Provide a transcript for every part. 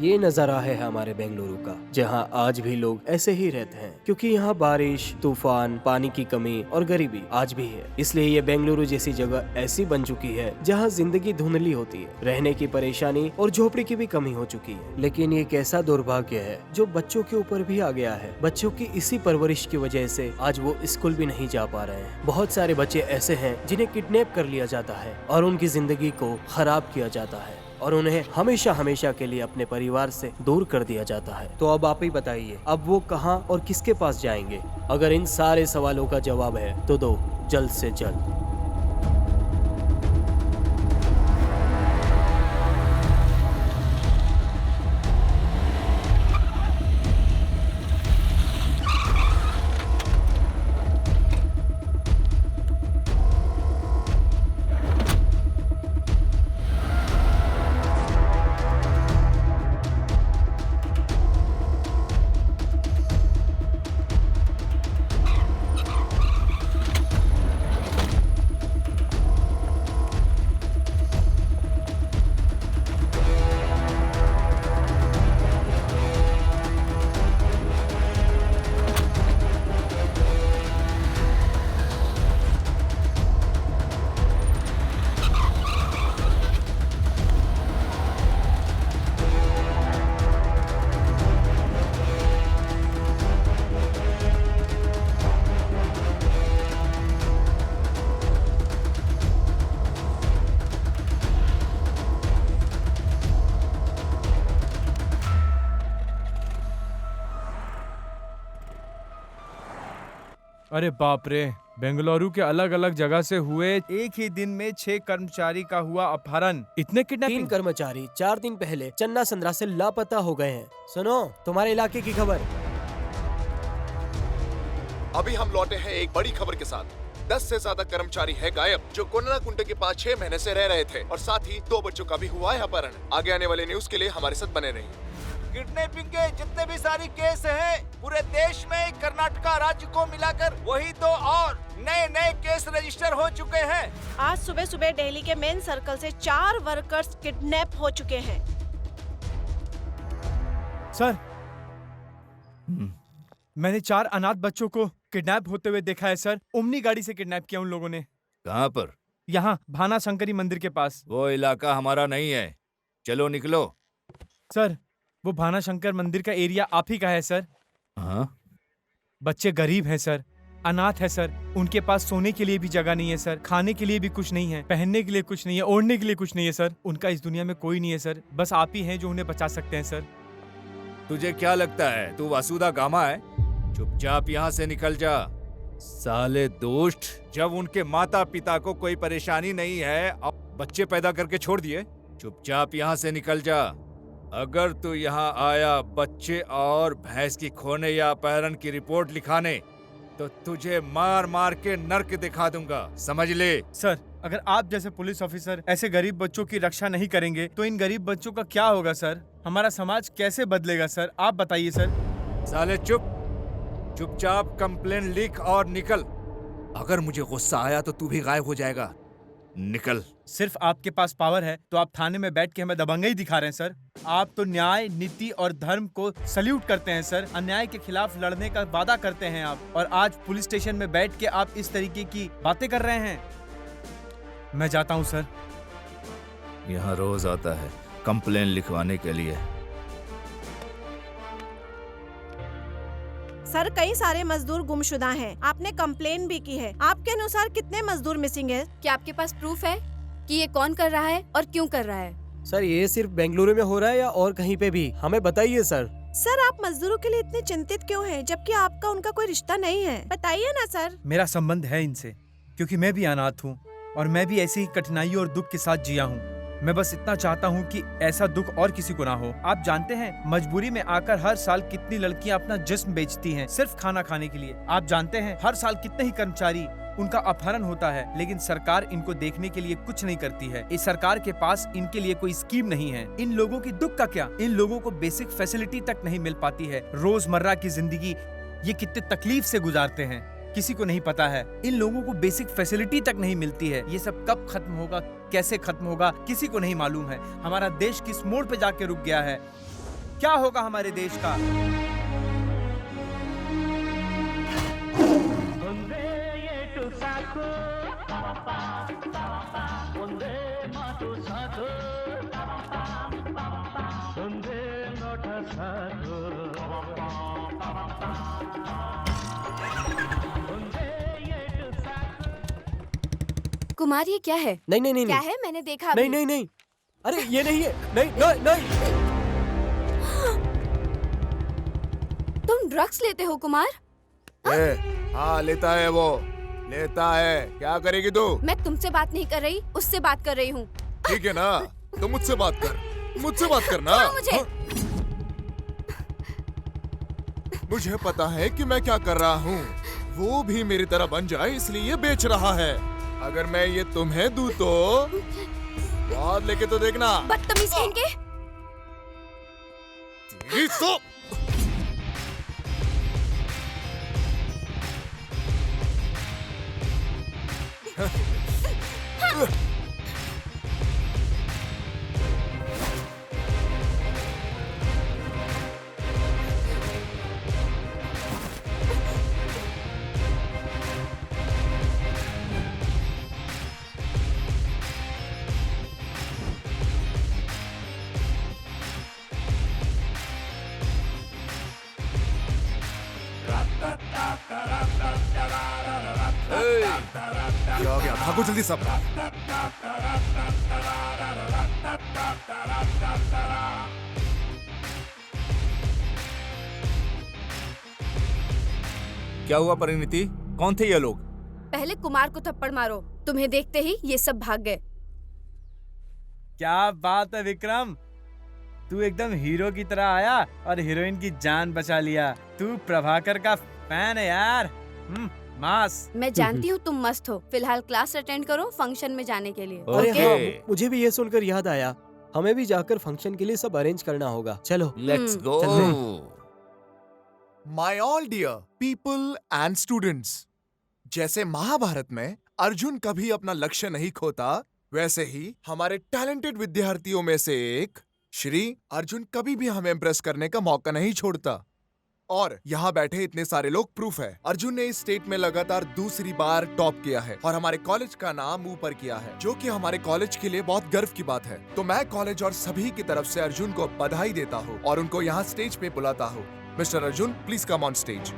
ये नजारा है हमारे बेंगलुरु का, जहाँ आज भी लोग ऐसे ही रहते हैं, क्योंकि यहाँ बारिश, तूफान, पानी की कमी और गरीबी आज भी है। इसलिए ये बेंगलुरु जैसी जगह ऐसी बन चुकी है जहाँ जिंदगी धुंधली होती है, रहने की परेशानी और झोपड़ी की भी कमी हो चुकी है। लेकिन ये कैसा दुर्भाग्य है जो बच्चों के ऊपर भी आ गया है। बच्चों की इसी परवरिश की वजह से आज वो स्कूल भी नहीं जा पा रहे हैं। बहुत सारे बच्चे ऐसे हैं जिन्हें किडनैप कर लिया जाता है और उनकी जिंदगी को खराब किया जाता है और उन्हें हमेशा हमेशा के लिए अपने परिवार से दूर कर दिया जाता है। तो अब आप ही बताइए, अब वो कहाँ और किसके पास जाएंगे? अगर इन सारे सवालों का जवाब है तो दो जल्द से जल्द। अरे बाप रे, बेंगलुरु के अलग अलग जगह से हुए एक ही दिन में 6 कर्मचारी का हुआ अपहरण। इतने 3 किडनैपिंग। कर्मचारी 4 दिन पहले चन्ना संद्रा से लापता हो गए हैं। सुनो, तुम्हारे इलाके की खबर। अभी हम लौटे हैं एक बड़ी खबर के साथ। 10 से ज्यादा कर्मचारी है गायब जो कोन्नाकुंटे के पास 6 महीने से रह रहे थे, और साथ ही 2 बच्चों का भी हुआ है अपहरण। आगे आने वाले न्यूज के लिए हमारे साथ बने रहिए। किडनैपिंग के जितने भी सारी केस हैं पूरे देश में कर्नाटका राज्य को मिलाकर वही 2 और नए नए केस रजिस्टर हो चुके हैं। आज सुबह सुबह दिल्ली के मेन सर्कल से 4 वर्कर्स किडनैप हो चुके हैं। सर, मैंने 4 अनाथ बच्चों को किडनैप होते हुए देखा है सर। ओमनी गाड़ी से किडनैप किया उन लोगों ने। कहाँ पर? यहाँ भाना शंकरी मंदिर के पास। वो इलाका हमारा नहीं है, चलो निकलो। सर, वो भाना शंकर मंदिर का एरिया आप ही का है सर। हाँ? बच्चे गरीब हैं सर, अनाथ है सर। उनके पास सोने के लिए भी जगह नहीं है सर, खाने के लिए भी कुछ नहीं है, पहनने के लिए कुछ नहीं है, ओढ़ने के लिए कुछ नहीं है सर। उनका इस दुनिया में कोई नहीं है सर, बस आप ही हैं जो उन्हें बचा सकते हैं सर। तुझे क्या लगता है तू वासुदा गामा है? चुपचाप यहाँ से निकल जा। साले दोस्त, जब उनके माता पिता को कोई परेशानी नहीं है अब बच्चे पैदा करके छोड़ दिए। चुपचाप यहाँ से निकल जा। अगर तू यहाँ आया बच्चे और भैंस की खोने या अपहरण की रिपोर्ट लिखाने, तो तुझे मार मार के नर्क दिखा दूंगा, समझ ले। सर, अगर आप जैसे पुलिस ऑफिसर ऐसे गरीब बच्चों की रक्षा नहीं करेंगे तो इन गरीब बच्चों का क्या होगा सर? हमारा समाज कैसे बदलेगा सर? आप बताइए सर। साले चुपचाप कंप्लेन लिख और निकल। अगर मुझे गुस्सा आया तो तू भी गायब हो जाएगा। निकल। सिर्फ आपके पास पावर है तो आप थाने में बैठ के हमें दबंगई दिखा रहे हैं सर। आप तो न्याय, नीति और धर्म को सल्यूट करते हैं सर। अन्याय के खिलाफ लड़ने का वादा करते हैं आप, और आज पुलिस स्टेशन में बैठ के आप इस तरीके की बातें कर रहे हैं। मैं जाता हूं सर। यहाँ रोज आता है कंप्लेन लिखवाने के लिए। सर, कई सारे मजदूर गुमशुदा हैं। आपने कंप्लेन भी की है। आपके अनुसार कितने मजदूर मिसिंग है? क्या आपके पास प्रूफ है कि ये कौन कर रहा है और क्यों कर रहा है? सर, ये सिर्फ बेंगलुरु में हो रहा है या और कहीं पे भी? हमें बताइए सर। सर, आप मजदूरों के लिए इतने चिंतित क्यों हैं, जबकि आपका उनका कोई रिश्ता नहीं है? बताइए ना सर। मेरा संबंध है इनसे, क्योंकि मैं भी अनाथ हूँ और मैं भी ऐसी ही कठिनाई और दुख के साथ जिया हूँ। मैं बस इतना चाहता हूँ कि ऐसा दुख और किसी को ना हो। आप जानते हैं मजबूरी में आकर हर साल कितनी लड़कियां अपना जिस्म बेचती हैं सिर्फ खाना खाने के लिए। आप जानते हैं हर साल कितने ही कर्मचारी उनका अपहरण होता है, लेकिन सरकार इनको देखने के लिए कुछ नहीं करती है। इस सरकार के पास इनके लिए कोई स्कीम नहीं है। इन लोगों की दुख का क्या? इन लोगों को बेसिक फैसिलिटी तक नहीं मिल पाती है। रोजमर्रा की जिंदगी ये कितने तकलीफ से गुजारते हैं किसी को नहीं पता है। इन लोगों को बेसिक फैसिलिटी तक नहीं मिलती है। ये सब कब खत्म होगा, कैसे खत्म होगा, किसी को नहीं मालूम है। हमारा देश किस मोड़ पे जाके रुक गया है। क्या होगा हमारे देश का? कुमार ये क्या है? नहीं नहीं नहीं क्या नहीं है? मैंने देखा नहीं अभी। नहीं नहीं, अरे ये नहीं है, नहीं नहीं नहीं। तुम ड्रग्स लेते हो कुमार? हाँ लेता है वो, लेता है। क्या करेगी तू? मैं तुमसे बात नहीं कर रही, उससे बात कर रही हूँ। ठीक है ना, तो मुझसे बात कर, मुझसे बात करना। छोड़ो मुझे। हाँ? मुझे पता है कि मैं क्या कर रहा हूँ। वो भी मेरी तरह बन जाए इसलिए ये बेच रहा है। अगर मैं ये तुम्हें दूं तो बाद लेके तो देखना। बदतमीज कहीं के। तेरी तो क्या हो गया? भागो जल्दी सब। क्या हुआ परिणीति? कौन थे ये लोग? पहले कुमार को थप्पड़ मारो। तुम्हें देखते ही ये सब भाग गए। क्या बात है विक्रम, तू एकदम हीरो की तरह आया और हीरोइन की जान बचा लिया। तू प्रभाकर का फैन है यार। मास। मैं जानती हूँ तुम मस्त हो। फिलहाल क्लास अटेंड करो फंक्शन में जाने के लिए। अरे ओके। हाँ, मुझे भी ये सुनकर याद आया, हमें भी जाकर फंक्शन के लिए सब अरेंज करना होगा। चलो let's go. My all dear people and students, जैसे महाभारत में अर्जुन कभी अपना लक्ष्य नहीं खोता, वैसे ही हमारे टैलेंटेड विद्यार्थियों में से एक श्री अर्जुन कभी भी हमें इम्प्रेस करने का मौका नहीं छोड़ता। और यहाँ बैठे इतने सारे लोग प्रूफ है। अर्जुन ने इस स्टेट में लगातार दूसरी बार टॉप किया है और हमारे कॉलेज का नाम ऊपर किया है, जो कि हमारे कॉलेज के लिए बहुत गर्व की बात है। तो मैं कॉलेज और सभी की तरफ से अर्जुन को बधाई देता हूँ और उनको यहाँ स्टेज पे बुलाता हूँ। Mister Arjun, please come on stage.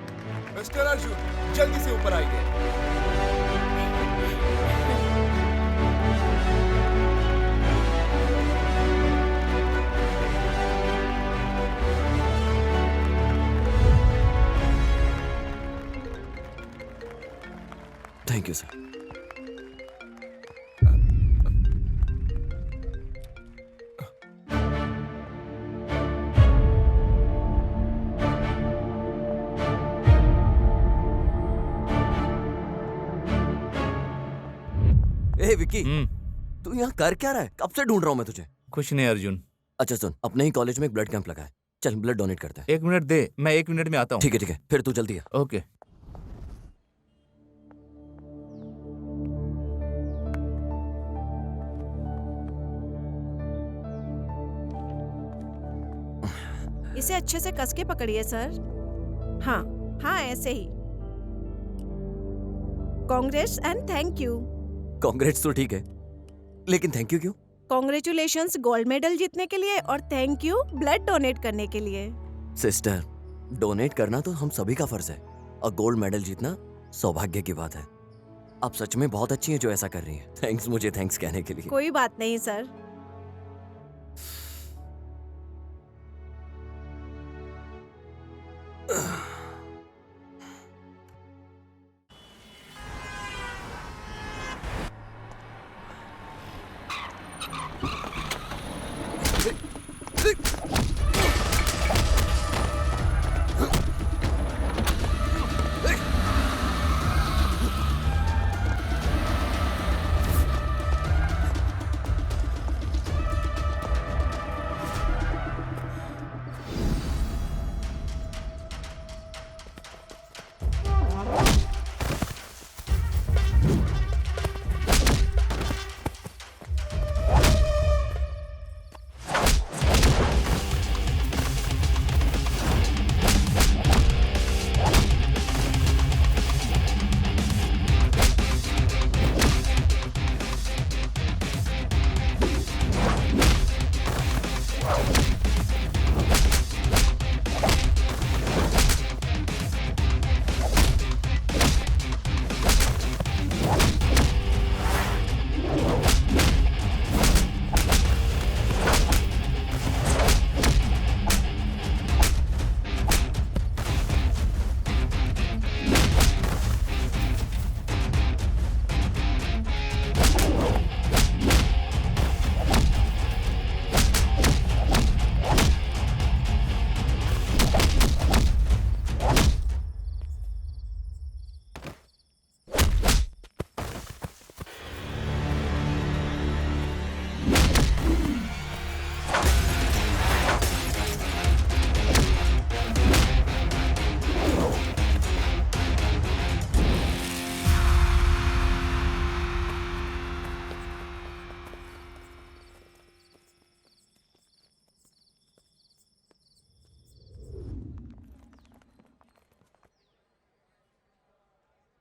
Mister Arjun, जल्दी से ऊपर आइए। Thank you sir. ए विक्की, तू यहाँ कर क्या रहा है? कब से ढूंढ रहा हूँ मैं तुझे। कुछ नहीं अर्जुन। अच्छा सुन, अपने ही कॉलेज में एक ब्लड कैंप लगा है, चल ब्लड डोनेट करते हैं। 1 मिनट दे, मैं 1 मिनट में आता हूँ। ठीक है, फिर तू जल्दी आ। ओके। इसे अच्छे से कस के पकड़िए सर। हाँ हाँ, ऐसे ही। Congrats and thank you. Congrats तो ठीक है, लेकिन थैंक यू क्यों? कांग्रेचुलेशंस गोल्ड मेडल जीतने के लिए और थैंक यू ब्लड डोनेट करने के लिए। सिस्टर, डोनेट करना तो हम सभी का फर्ज है और गोल्ड मेडल जीतना सौभाग्य की बात है। आप सच में बहुत अच्छी हैं जो ऐसा कर रही हैं। थैंक्स मुझे थैंक्स कहने के लिए। कोई बात नहीं सर।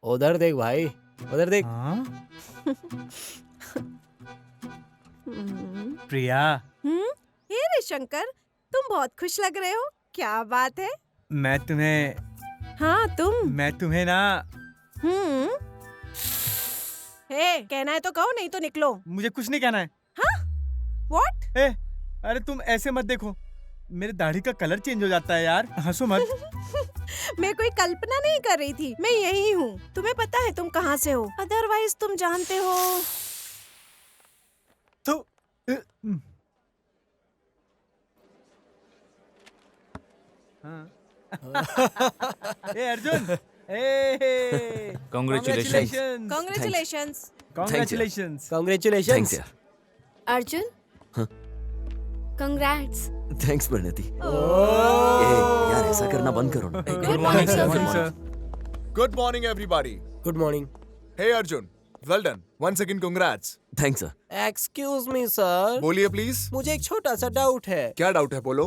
उधर देख भाई, उधर देख। हाँ? हम्म, प्रिया, हे रे शंकर, तुम बहुत खुश लग रहे हो, क्या बात है? मैं तुम्हें हाँ तुम। ना हे, कहना है तो कहो, नहीं तो निकलो। मुझे कुछ नहीं कहना है। व्हाट? ए, अरे तुम ऐसे मत देखो, मेरे दाढ़ी का कलर चेंज हो जाता है यार, हंसो मत। मैं कोई कल्पना नहीं कर रही थी, मैं यही हूँ। तुम्हें पता है तुम कहाँ से हो? अदरवाइज तुम जानते हो। तो हाँ। ए अर्जुन, ए Congratulations. Congratulations. Congratulations. Congratulations. Thanks यार। अर्जुन हाँ? कंग्रेट्स। थैंक्स परिणति। Oh. यार ऐसा करना बंद करो ना। Good morning sir. Good morning, sir. Good morning, everybody. Good morning. Hey, Arjun. Well done. Once again, congrats. Thanks sir. Excuse me, sir. बोलिए प्लीज। मुझे एक छोटा सा डाउट है। क्या डाउट है, बोलो।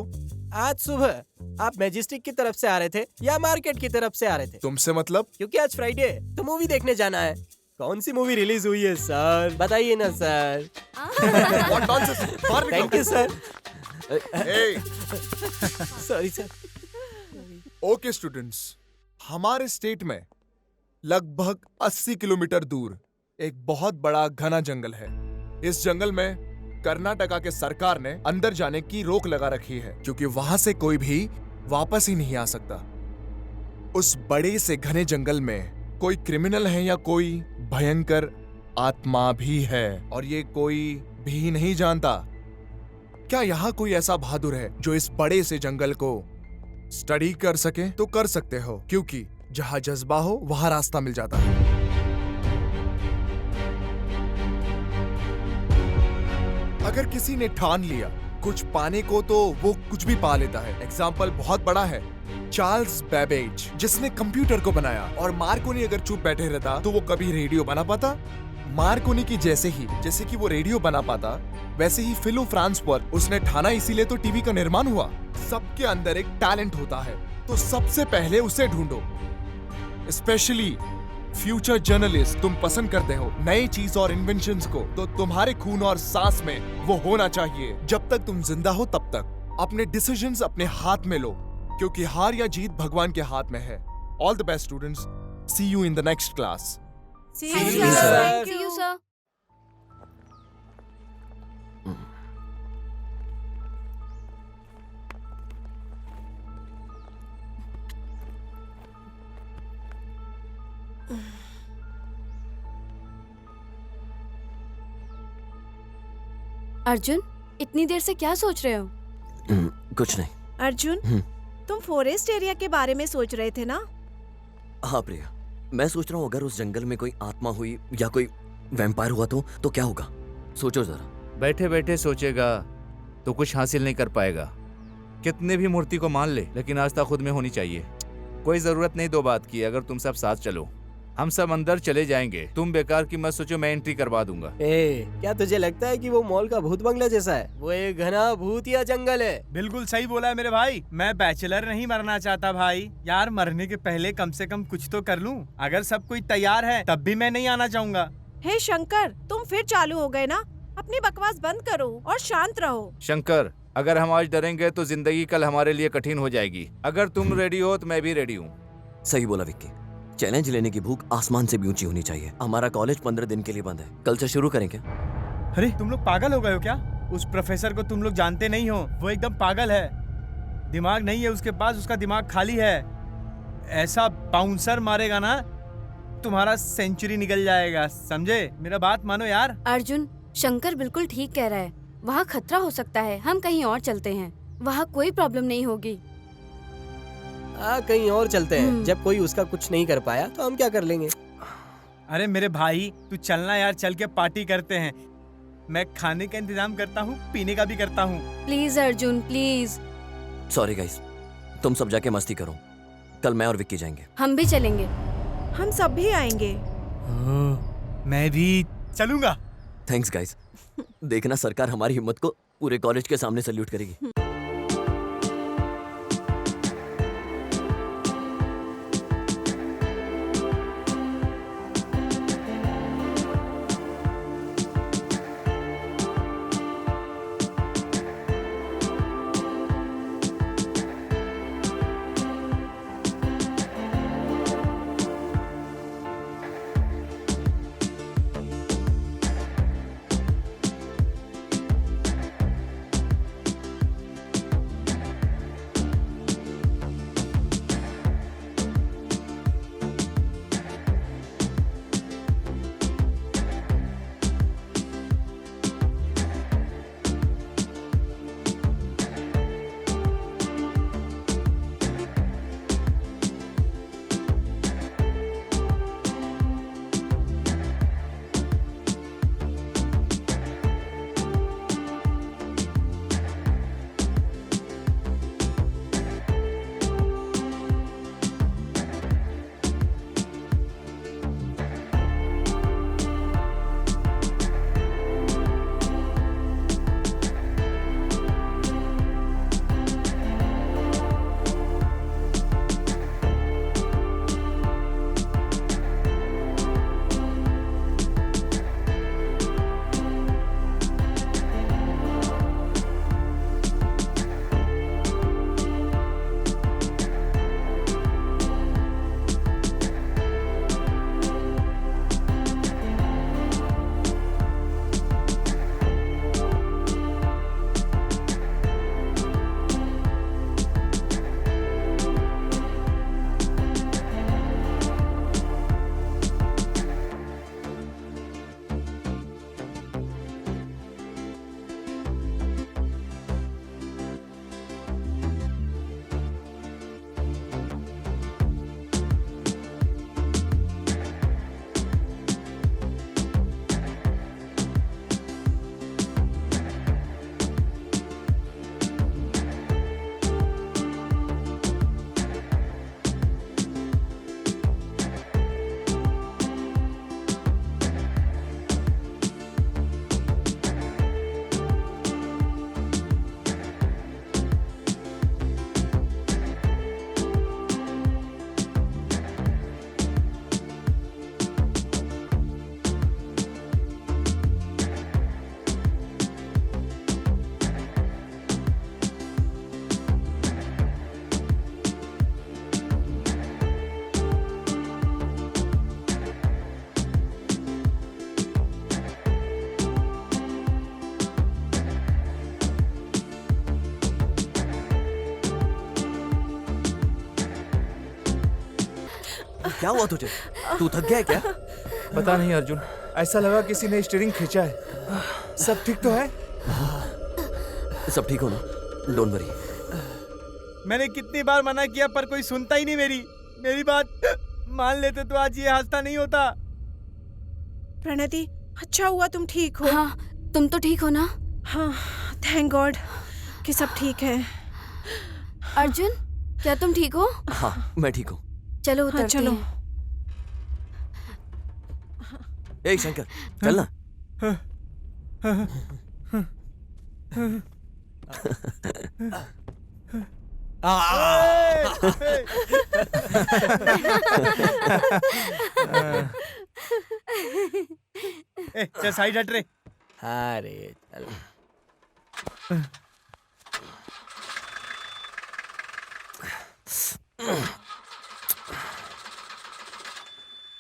आज सुबह आप मैजेस्टिक की तरफ से आ रहे थे या मार्केट की तरफ से आ रहे थे? तुमसे मतलब? क्योंकि आज फ्राइडे है तो मूवी देखने जाना है। कौन सी मूवी रिलीज हुई है सर, बताइए ना सर। What nonsense? बाहर निकलो। Thank you sir. Hey, sorry sir. Okay students, हमारे स्टेट में लगभग 80 किलोमीटर दूर एक बहुत बड़ा घना जंगल है। इस जंगल में कर्नाटका के सरकार ने अंदर जाने की रोक लगा रखी है क्योंकि वहां से कोई भी वापस ही नहीं आ सकता। उस बड़े से घने जंगल में कोई क्रिमिनल है या कोई भयंकर आत्मा भी है और ये कोई भी नहीं जानता। क्या यहाँ कोई ऐसा बहादुर है जो इस बड़े से जंगल को स्टडी कर सके? तो कर सकते हो, क्योंकि जहां जज्बा हो वहां रास्ता मिल जाता है। अगर किसी ने ठान लिया कुछ पाने को तो वो कुछ भी पा लेता है। एग्जाम्पल बहुत बड़ा है, चार्ल्स बेबेज, जिसने कंप्यूटर को बनाया। और मार्कोनी अगर चुप बैठे रहता तो वो कभी रेडियो बना पाता? मार्कोनी की जैसे कि वो रेडियो बना पाता, वैसे ही फिलो फ्रांस पर उसने ठाना, इसीलिए तो टीवी का निर्माण हुआ। सबके अंदर एक टैलेंट होता है, तो सबसे पहले उसे ढूंढो। स्पेशली फ्यूचर जर्नलिस्ट, तुम पसंद करते हो नई चीज और इन्वेंशंस को, तो तुम्हारे खून और सांस में वो होना चाहिए। जब तक तुम जिंदा हो तब तक अपने डिसीजंस अपने हाथ में लो, क्योंकि हार या जीत भगवान के हाथ में है। All the best students, see you in the next class. See See you, you, sir. sir. Thank See you, you. sir. Arjun, इतनी देर से क्या सोच रहे हो? कुछ नहीं। अर्जुन, तुम फॉरेस्ट एरिया के बारे में सोच रहे थे ना? हाँ प्रिया, मैं सोच रहा हूँ अगर उस जंगल में कोई आत्मा हुई या कोई वैम्पायर हुआ तो क्या होगा? सोचो जरा। बैठे बैठे सोचेगा तो कुछ हासिल नहीं कर पाएगा। कितने भी मूर्ति को मान ले, लेकिन आस्था खुद में होनी चाहिए। कोई जरूरत नहीं दो बात की। अगर तुम सब साथ चलो, हम सब अंदर चले जाएंगे। तुम बेकार की मत सोचो, मैं एंट्री करवा दूंगा। क्या तुझे लगता है कि वो मॉल का भूत बंगला जैसा है? वो एक घना भूत या जंगल है। बिल्कुल सही बोला है मेरे भाई। मैं बैचलर नहीं मरना चाहता भाई। यार मरने के पहले कम से कम कुछ तो कर लूं। अगर सब कोई तैयार है तब भी मैं नहीं आना चाहूंगा। हे शंकर, तुम फिर चालू हो गए ना? अपनी बकवास बंद करो और शांत रहो। शंकर, अगर हम आज डरेंगे तो जिंदगी कल हमारे लिए कठिन हो जाएगी। अगर तुम रेडी हो तो मैं भी रेडी हूँ। सही बोला विक्की। चैलेंज लेने की भूख आसमान से भी ऊंची होनी चाहिए। हमारा कॉलेज 15 दिन के लिए बंद है, कल से शुरू करें क्या? अरे तुम लोग पागल हो गए हो क्या? उस प्रोफेसर को तुम लोग जानते नहीं हो, वो एकदम पागल है। दिमाग नहीं है उसके पास, उसका दिमाग खाली है। ऐसा बाउंसर मारेगा ना तुम्हारा सेंचुरी निकल जाएगा, समझे? मेरा बात मानो यार। अर्जुन, शंकर बिल्कुल ठीक कह रहा है। वहाँ खतरा हो सकता है, हम कहीं और चलते हैं। वहाँ कोई प्रॉब्लम नहीं होगी। कहीं और चलते हैं। जब कोई उसका कुछ नहीं कर पाया तो हम क्या कर लेंगे? अरे मेरे भाई तू चलना यार, चल के पार्टी करते हैं। मैं खाने का इंतजाम करता हूँ, पीने का भी करता हूँ। Please Arjun, please. Sorry guys, तुम सब जाके मस्ती करो। कल मैं और विक्की जाएंगे। हम भी चलेंगे। हम सब भी आएंगे। मैं भी चलूंगा। Thanks guys. देखना सरकार हमारी हिम्मत को पूरे कॉलेज के सामने सैल्यूट करेगी। क्या हुआ तुझे? तू थक गया है क्या? पता नहीं अर्जुन, ऐसा लगा किसी ने स्टीयरिंग खींचा है। सब ठीक तो है? सब ठीक हो ना? Don't worry. मैंने कितनी बार मना किया पर कोई सुनता ही नहीं मेरी बात मान लेते तो आज ये हादसा नहीं होता। प्रणति, अच्छा हुआ तुम ठीक हो। हाँ, तुम तो ठीक हो ना? हाँ, थैंक गॉड कि सब ठीक है। अर्जुन, क्या तुम ठीक हो? हाँ, मैं ठीक हूँ। चलो हाँ, उतरते चलो। हैं। ए शंकर, चल ना। चल साइड हट रे। हाँ रे चल।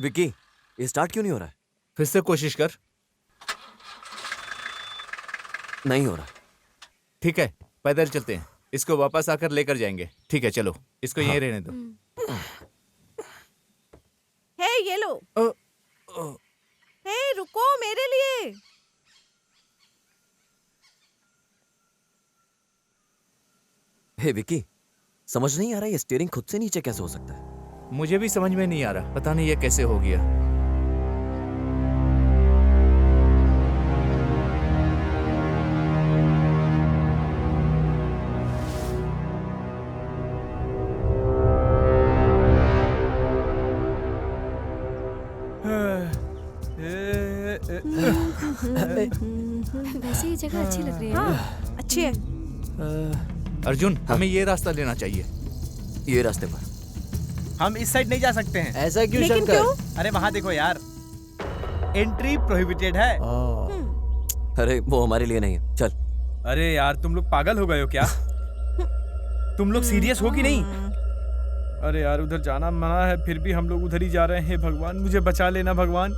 विक्की, ये स्टार्ट क्यों नहीं हो रहा है? फिर से कोशिश कर। नहीं हो रहा। ठीक है, पैदल चलते हैं, इसको वापस आकर लेकर जाएंगे। ठीक है चलो, इसको यहीं रहने दो। हे ये लो। हे रुको मेरे लिए। हे विक्की, समझ नहीं आ रहा ये स्टीयरिंग खुद से नीचे कैसे हो सकता है? मुझे भी समझ में नहीं आ रहा, पता नहीं ये कैसे हो गया। वैसे ये जगह अच्छी लग रही है। हाँ, अच्छी है। अर्जुन, हमें ये रास्ता लेना चाहिए। ये रास्ते पर हम इस साइड नहीं जा सकते हैं। ऐसा क्यों लेकिन शंकर? क्यों? अरे वहाँ देखो यार, एंट्री प्रोहिबिटेड है। अरे वो हमारे लिए नहीं है। चल। अरे यार तुम लोग पागल हो गए हो क्या? तुम लोग सीरियस हो कि नहीं? अरे यार उधर जाना मना है, फिर भी हम लोग उधर ही जा रहे हैं। भगवान मुझे बचा लेना भगवान।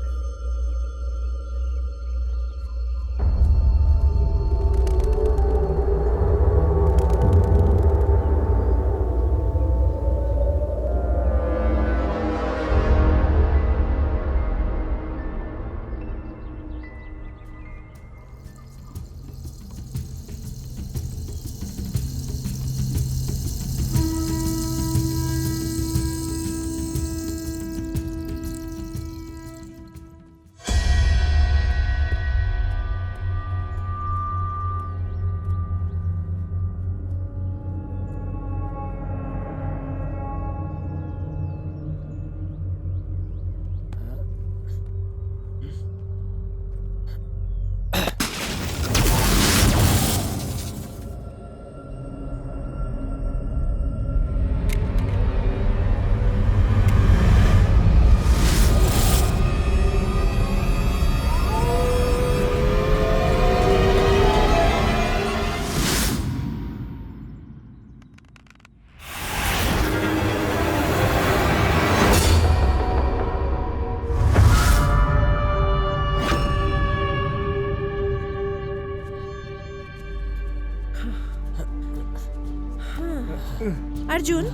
अर्जुन,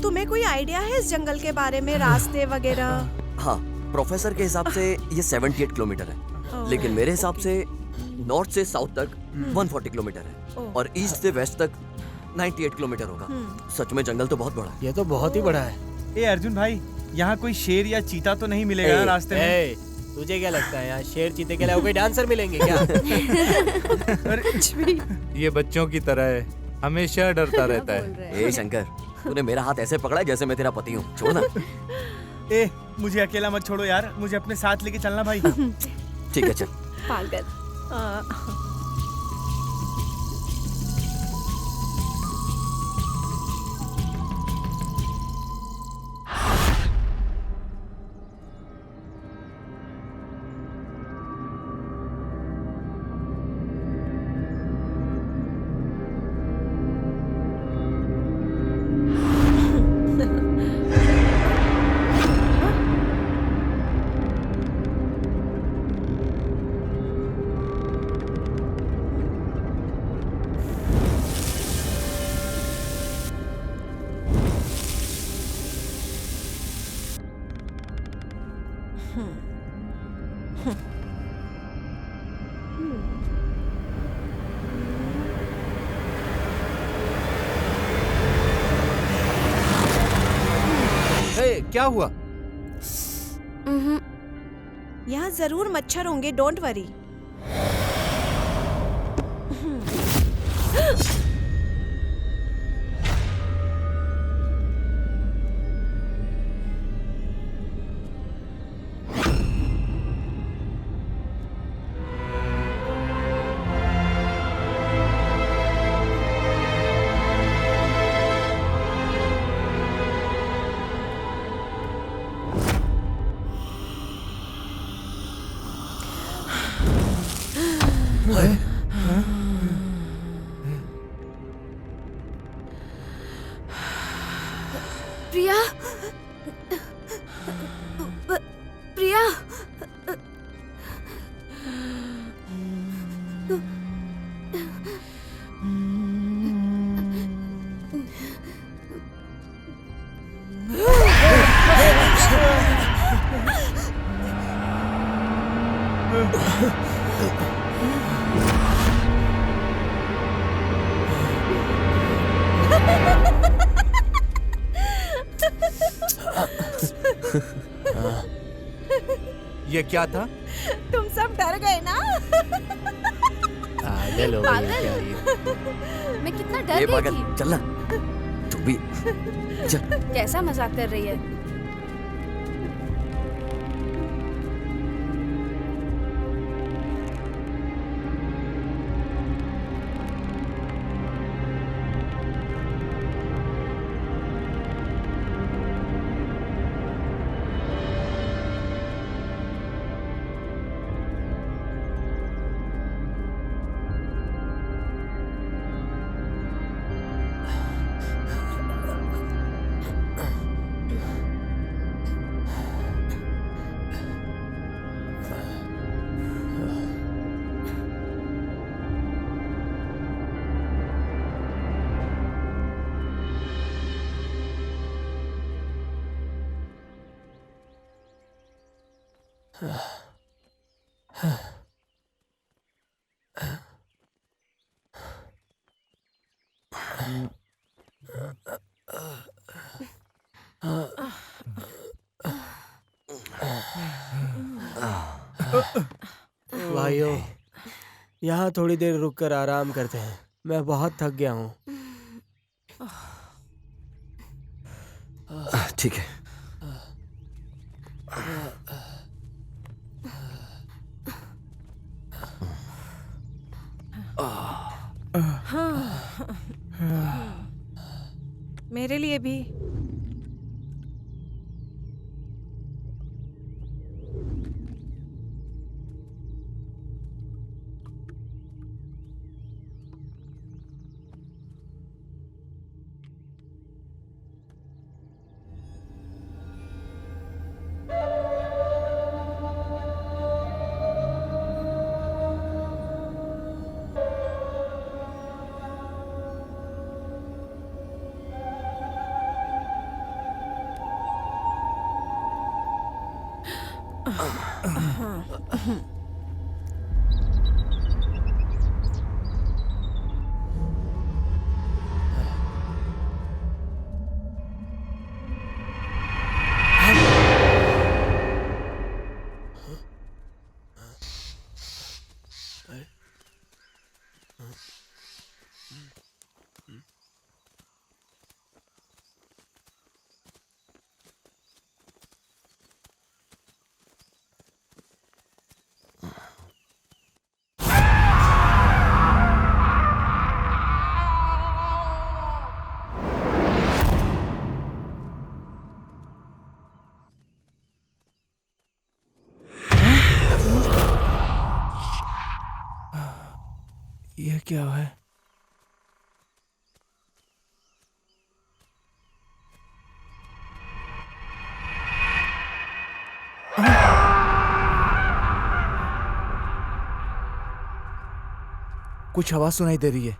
तुम्हें कोई आइडिया है इस जंगल के बारे में, रास्ते वगैरह? हाँ, प्रोफेसर के हिसाब से ये 78 किलोमीटर है, लेकिन मेरे हिसाब से नॉर्थ से साउथ तक 140 किलोमीटर है और ईस्ट से वेस्ट तक 98 किलोमीटर होगा। सच में जंगल तो बहुत बड़ा है। ये तो बहुत ही बड़ा है। ए अर्जुन भाई, यहाँ कोई शेर या चीता तो नहीं मिलेगा ना रास्ते में? ए, तुझे क्या लगता है यहाँ शेर चीते के अलावा कोई डांसर मिलेंगे क्या? कुछ भी। ये बच्चों की तरह है, हमेशा डरता रहता है। ए शंकर, तूने मेरा हाथ ऐसे पकड़ा है जैसे मैं तेरा पति हूँ। छोड़ ना। ए मुझे अकेला मत छोड़ो यार, मुझे अपने साथ लेके चलना भाई। ठीक है चल। पागल। हे, क्या हुआ? यहाँ जरूर मच्छर होंगे, डोंट वरी। प्रिया, प्रिया, ये क्या था? तुम सब डर गए ना? पागल हो गई पागल? क्या ये? मैं कितना डर ये गई पागल, थी। चल ना तू भी चल। कैसा मजाक कर रही है? भाइयों, यहाँ थोड़ी देर रुककर आराम करते हैं। मैं बहुत थक गया हूँ। ठीक है। मेरे लिए भी। ये क्या है? कुछ आवाज सुनाई दे रही है।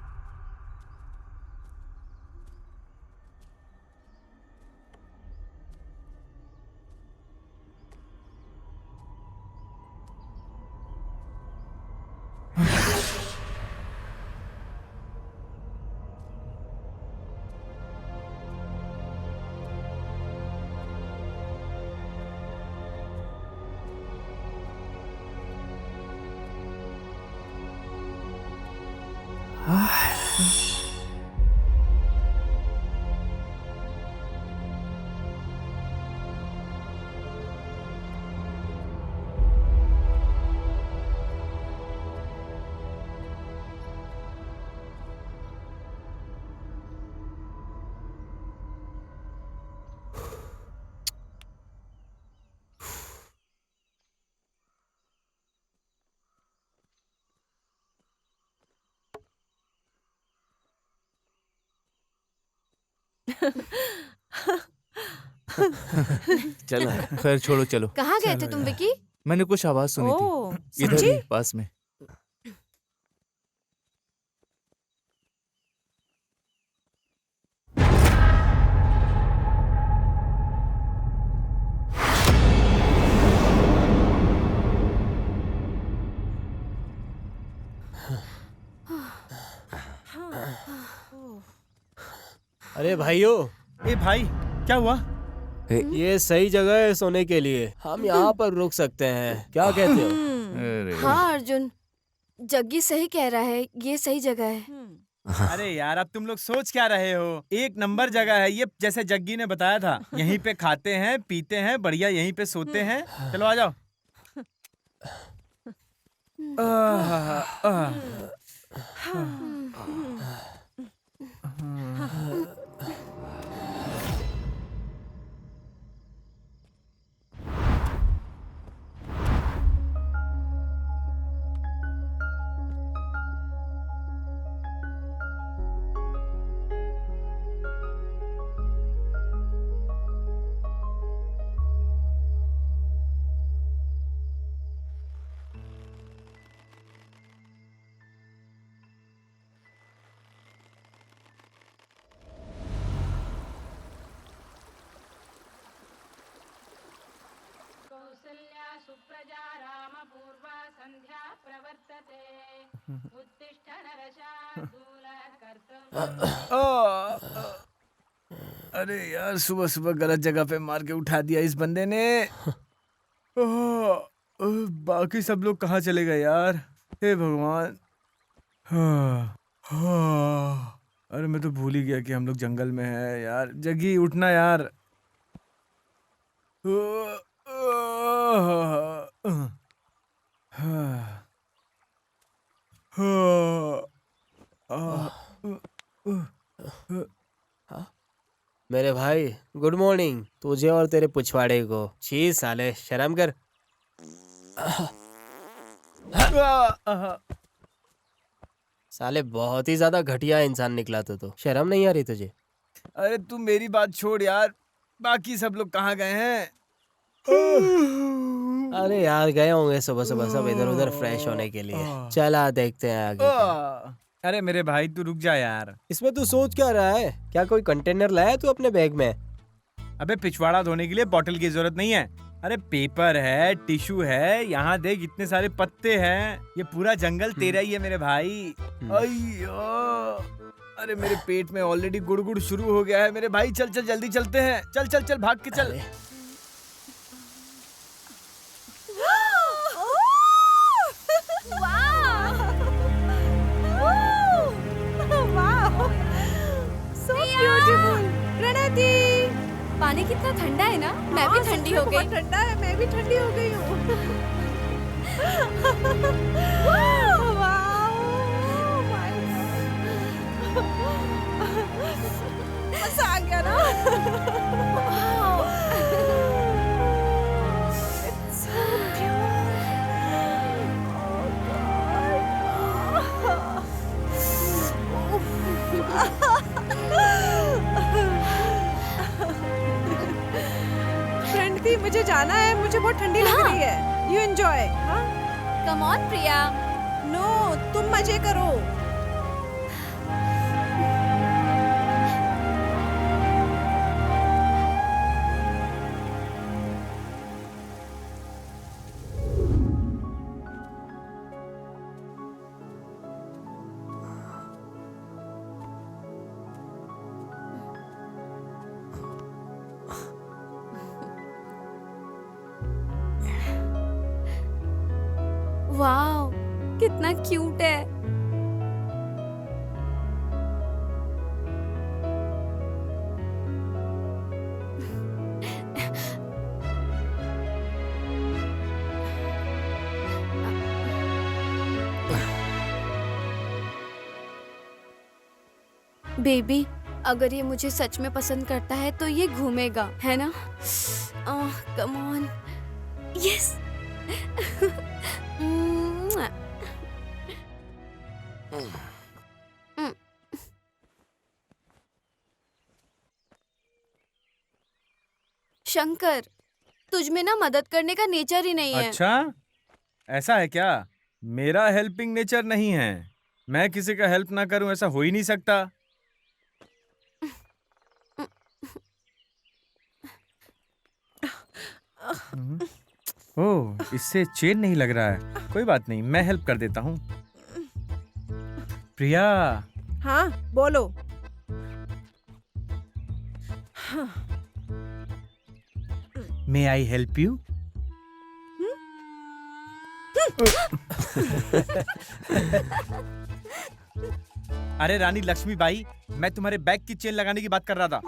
चलो खैर छोड़ो, चलो। कहाँ गए थे तुम विकी? मैंने कुछ आवाज सुनी थी ओह, इधर सच्ची? ही पास में। अरे भाइयों, ए भाई, क्या हुआ? ये सही जगह है सोने के लिए। हम यहाँ पर रुक सकते हैं, क्या कहते हो? अरे हाँ अर्जुन, जग्गी सही कह रहा है, ये सही जगह है। अरे यार, अब तुम लोग सोच क्या रहे हो? एक नंबर जगह है ये, जैसे जग्गी ने बताया था। यहीं पे खाते हैं, पीते हैं, बढ़िया यहीं पे सोते हैं। चलो आ जाओ। कौसल्या सुप्रजा रामपूर्वा सन्ध्या प्रवर्तते उत्तिष्ठ नरशार्दूल कर्तव्यम्। अरे यार, सुबह सुबह गलत जगह पे मार के उठा दिया इस बंदे ने। बाकी सब लोग कहाँ चले गए यार? हे भगवान। अरे मैं तो भूल ही गया कि हम लोग जंगल में हैं यार। जग्गी उठना यार। मेरे भाई, गुड मॉर्निंग। तुझे और तेरे पिछवाड़े को। छी साले, शर्म कर। साले बहुत ही ज्यादा घटिया इंसान निकला तो शर्म नहीं आ रही तुझे? अरे तू मेरी बात छोड़ यार, बाकी सब लोग कहाँ गए हैं? अरे यार, गए होंगे सुबह सुबह सब इधर उधर फ्रेश होने के लिए। चला देखते हैं आगे क्या। अरे मेरे भाई, तू रुक जा यार। इसमें तू सोच क्या रहा है? क्या कोई कंटेनर लाया तू अपने बैग में? अबे पिछवाड़ा धोने के लिए बॉटल की जरूरत नहीं है। अरे पेपर है, टिश्यू है, यहाँ देख इतने सारे पत्ते हैं। ये पूरा जंगल तेरा ही है मेरे भाई। अय्यो, अरे मेरे पेट में ऑलरेडी गुड़गुड़ शुरू हो गया है मेरे भाई। चल चल जल्दी चलते हैं। चल चल चल, भाग के चल। पानी कितना ठंडा है ना, मैं भी ठंडी हो गई। ठंडा है, मैं भी ठंडी हो गई हूँ। मजा आ गया ना? It's so फ्रेंड थी, मुझे जाना है, मुझे बहुत ठंडी लग रही है। You enjoy. Come on Priya. No, तुम मजे करो। वाओ, कितना क्यूट है। बेबी, अगर ये मुझे सच में पसंद करता है तो ये घूमेगा, है ना? Come on. यस। शंकर, तुझ में ना मदद करने का नेचर ही नहीं है। अच्छा, ऐसा है क्या? मेरा हेल्पिंग नेचर नहीं है। मैं किसी का हेल्प ना करूं ऐसा हो ही नहीं सकता। ओह, इससे चेन नहीं लग रहा है। कोई बात नहीं, मैं हेल्प कर देता हूँ। प्रिया, हाँ बोलो। मे आई हेल्प यू? अरे रानी लक्ष्मीबाई, मैं तुम्हारे बैग की चेन लगाने की बात कर रहा था।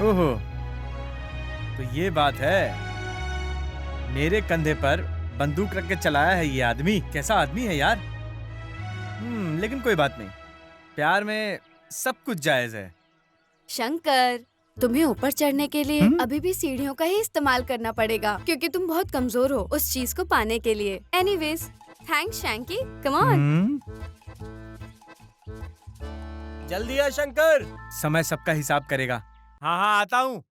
ओहो, तो ये बात है। मेरे कंधे पर बंदूक रख के चलाया है ये आदमी। कैसा आदमी है यार। लेकिन कोई बात नहीं, प्यार में सब कुछ जायज है। शंकर, तुम्हें ऊपर चढ़ने के लिए अभी भी सीढ़ियों का ही इस्तेमाल करना पड़ेगा, क्योंकि तुम बहुत कमजोर हो उस चीज को पाने के लिए। Anyways, thanks Shanky, come on. जल्दी आ शंकर। समय सबका हिसाब करेगा। हाँ हाँ, आता हूँ।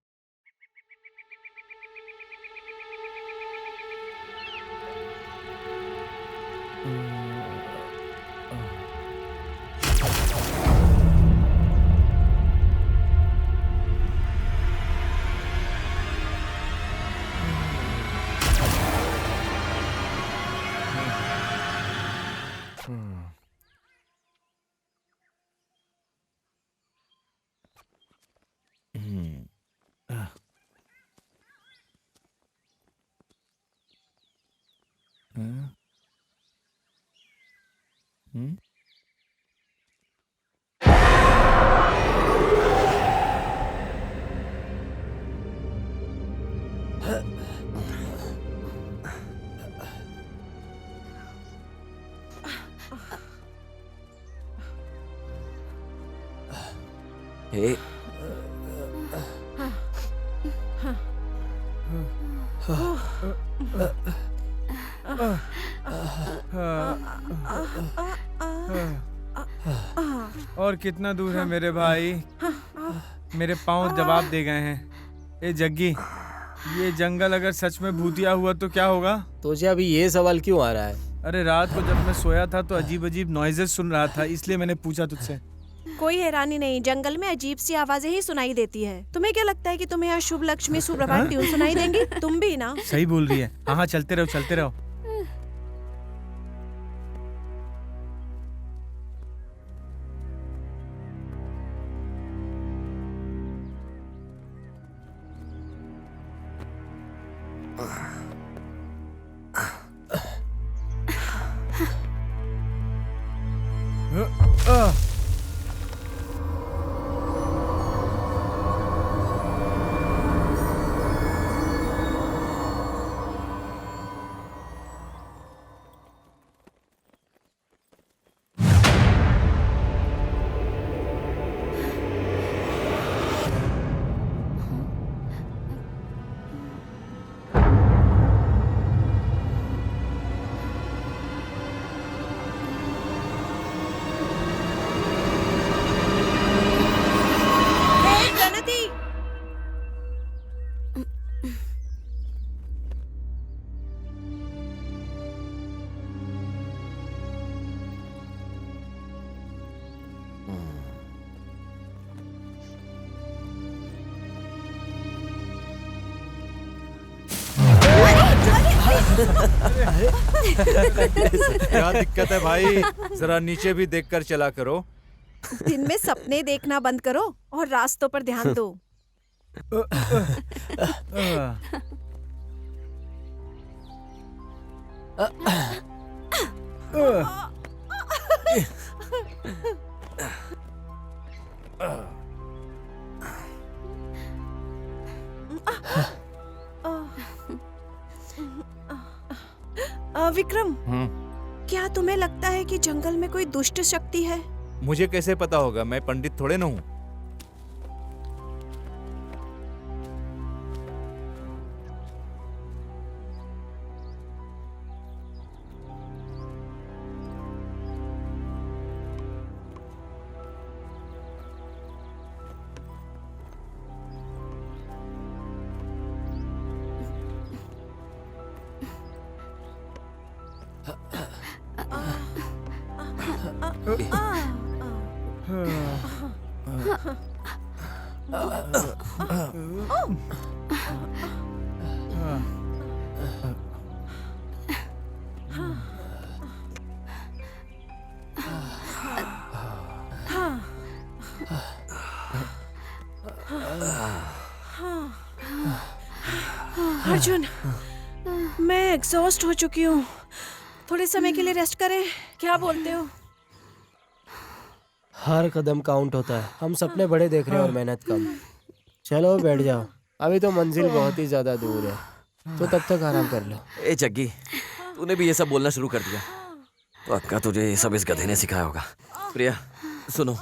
हे, और कितना दूर है मेरे भाई? मेरे पाँव जवाब दे गए हैं। ए जग्गी, ये जंगल अगर सच में भूतिया हुआ तो क्या होगा? तुझे अभी ये सवाल क्यों आ रहा है? अरे रात को जब मैं सोया था तो अजीब अजीब नॉइजेस सुन रहा था, इसलिए मैंने पूछा तुझसे। कोई हैरानी नहीं, जंगल में अजीब सी आवाजें ही सुनाई देती है। तुम्हें क्या लगता है कि तुम्हें यहाँ शुभ लक्ष्मी सुप्रभात ट्यून सुनाई देंगी? तुम भी ना। सही बोल रही है। हाँ हाँ, चलते रहो चलते रहो। क्या दिक्कत है भाई? जरा नीचे भी देखकर चला करो। दिन में सपने देखना बंद करो और रास्तों पर ध्यान दो। विक्रम, क्या तुम्हें लगता है कि जंगल में कोई दुष्ट शक्ति है? मुझे कैसे पता होगा? मैं पंडित थोड़े न हूँ। अर्जुन, मैं एग्जॉस्ट हो चुकी हूँ। थोड़े समय के लिए रेस्ट करें, क्या बोलते हो? हर कदम काउंट होता है। हम सपने बड़े देख रहे हैं और मेहनत कम। चलो बैठ जाओ, अभी तो मंजिल बहुत ही ज्यादा दूर है, तो तब तक आराम कर लो। ए जग्गी, तूने भी ये सब बोलना शुरू कर दिया। पक्का तुझे ये सब इस गधे ने सिखाया होगा। प्रिया सुनो,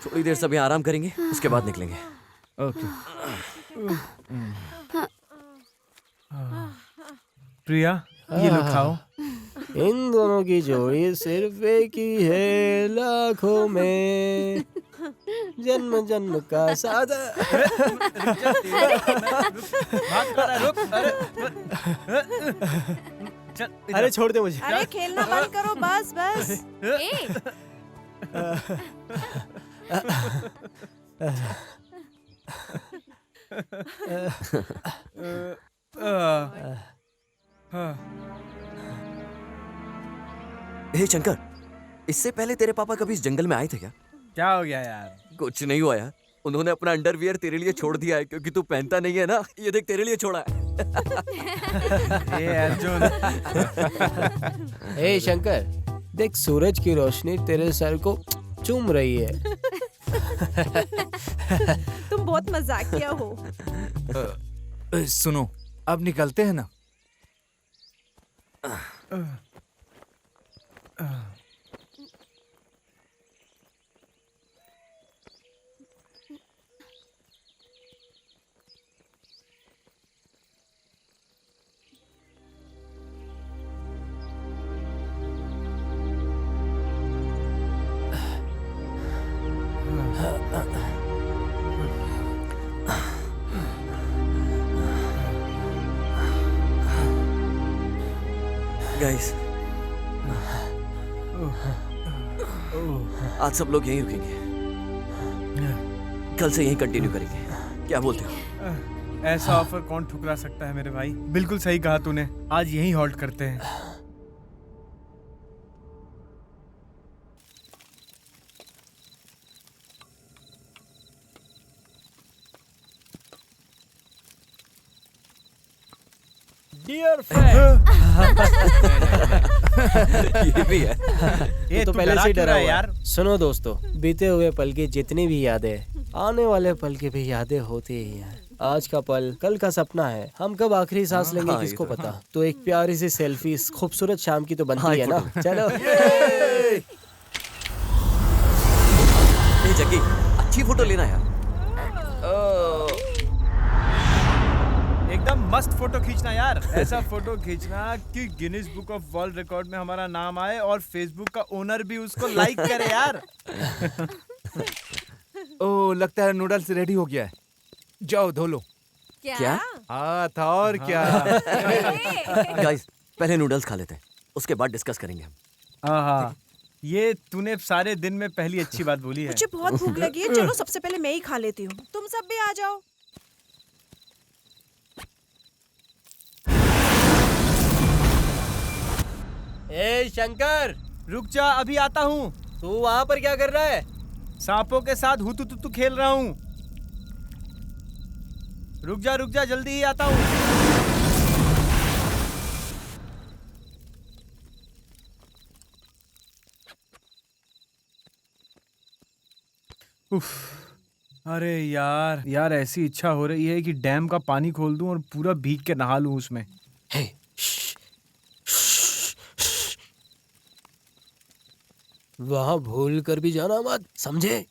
थोड़ी देर सब यहाँ आराम करेंगे, उसके बाद निकलेंगे। प्रिया, ये लो खाओ। इन दोनों की जोड़ी सिर्फ एक ही है लाखों में, जन्म जन्म का साथ। अरे छोड़ दे मुझे। अरे खेलना बंद करो, बस बस। हे शंकर, इससे पहले तेरे पापा कभी इस जंगल में आए थे क्या? क्या हो गया यार? कुछ नहीं हुआ यार, उन्होंने अपना अंडरवियर तेरे लिए छोड़ दिया है क्योंकि तू पहनता नहीं है ना। ये देख, तेरे लिए छोड़ा है। ए अर्जुन। हे शंकर, देख सूरज की रोशनी तेरे सर को चूम रही है। तुम बहुत मजाकिया हो। सुनो, अब निकलते हैं ना। गाइस, आज सब लोग यहीं रुकेंगे, कल से यहीं कंटिन्यू करेंगे। क्या बोलते हो? ऐसा ऑफर कौन ठुकरा सकता है मेरे भाई? बिल्कुल सही कहा तूने, आज यहीं हॉल्ट करते हैं। डियर फ्रेंड, ये भी है। ये तो तू पहले डरा से क्यों डरा रहा है हुआ है। यार? सुनो दोस्तों, बीते हुए पल की जितनी भी यादें, आने वाले पल की भी यादें होती ही हैं। आज का पल कल का सपना है, हम कब आखिरी सांस लेंगे हाँ, ये किसको तो पता। तो एक प्यारी सी सेल्फी इस खूबसूरत शाम की तो बनती हाँ, है ना। फोटो। चलो। ए जग्गी, अच्छी फोटो लेना यार। एकदम मस्त फोटो खींचना यार। ऐसा फोटो खींचना कि Guinness book of world record में हमारा नाम आए और फेसबुक का ओनर भी उसको लाइक करे यार। ओह, लगता है नूडल्स रेडी हो गया है। जाओ धो लो। क्या? हाथ और क्या। गाइस, पहले नूडल्स खा लेते हैं, उसके बाद डिस्कस करेंगे हम। हाँ, ये तूने सारे दिन में पहली अच्छी बात बोली है। मुझे बहुत भूख लगी है, चलो सबसे पहले मैं ही खा लेती हूँ, तुम सब भी आ जाओ। ए शंकर, रुक जा, अभी आता हूँ। तू वहाँ पर क्या कर रहा है? सांपों के साथ हुतु तुतु खेल रहा हूँ। रुक जा, जल्दी ही आता हूँ। उफ, अरे यार ऐसी इच्छा हो रही है कि डैम का पानी खोल दूं और पूरा भीग के नहा लूं उसमें। हे, वहाँ भूल कर भी जाना मत, समझे?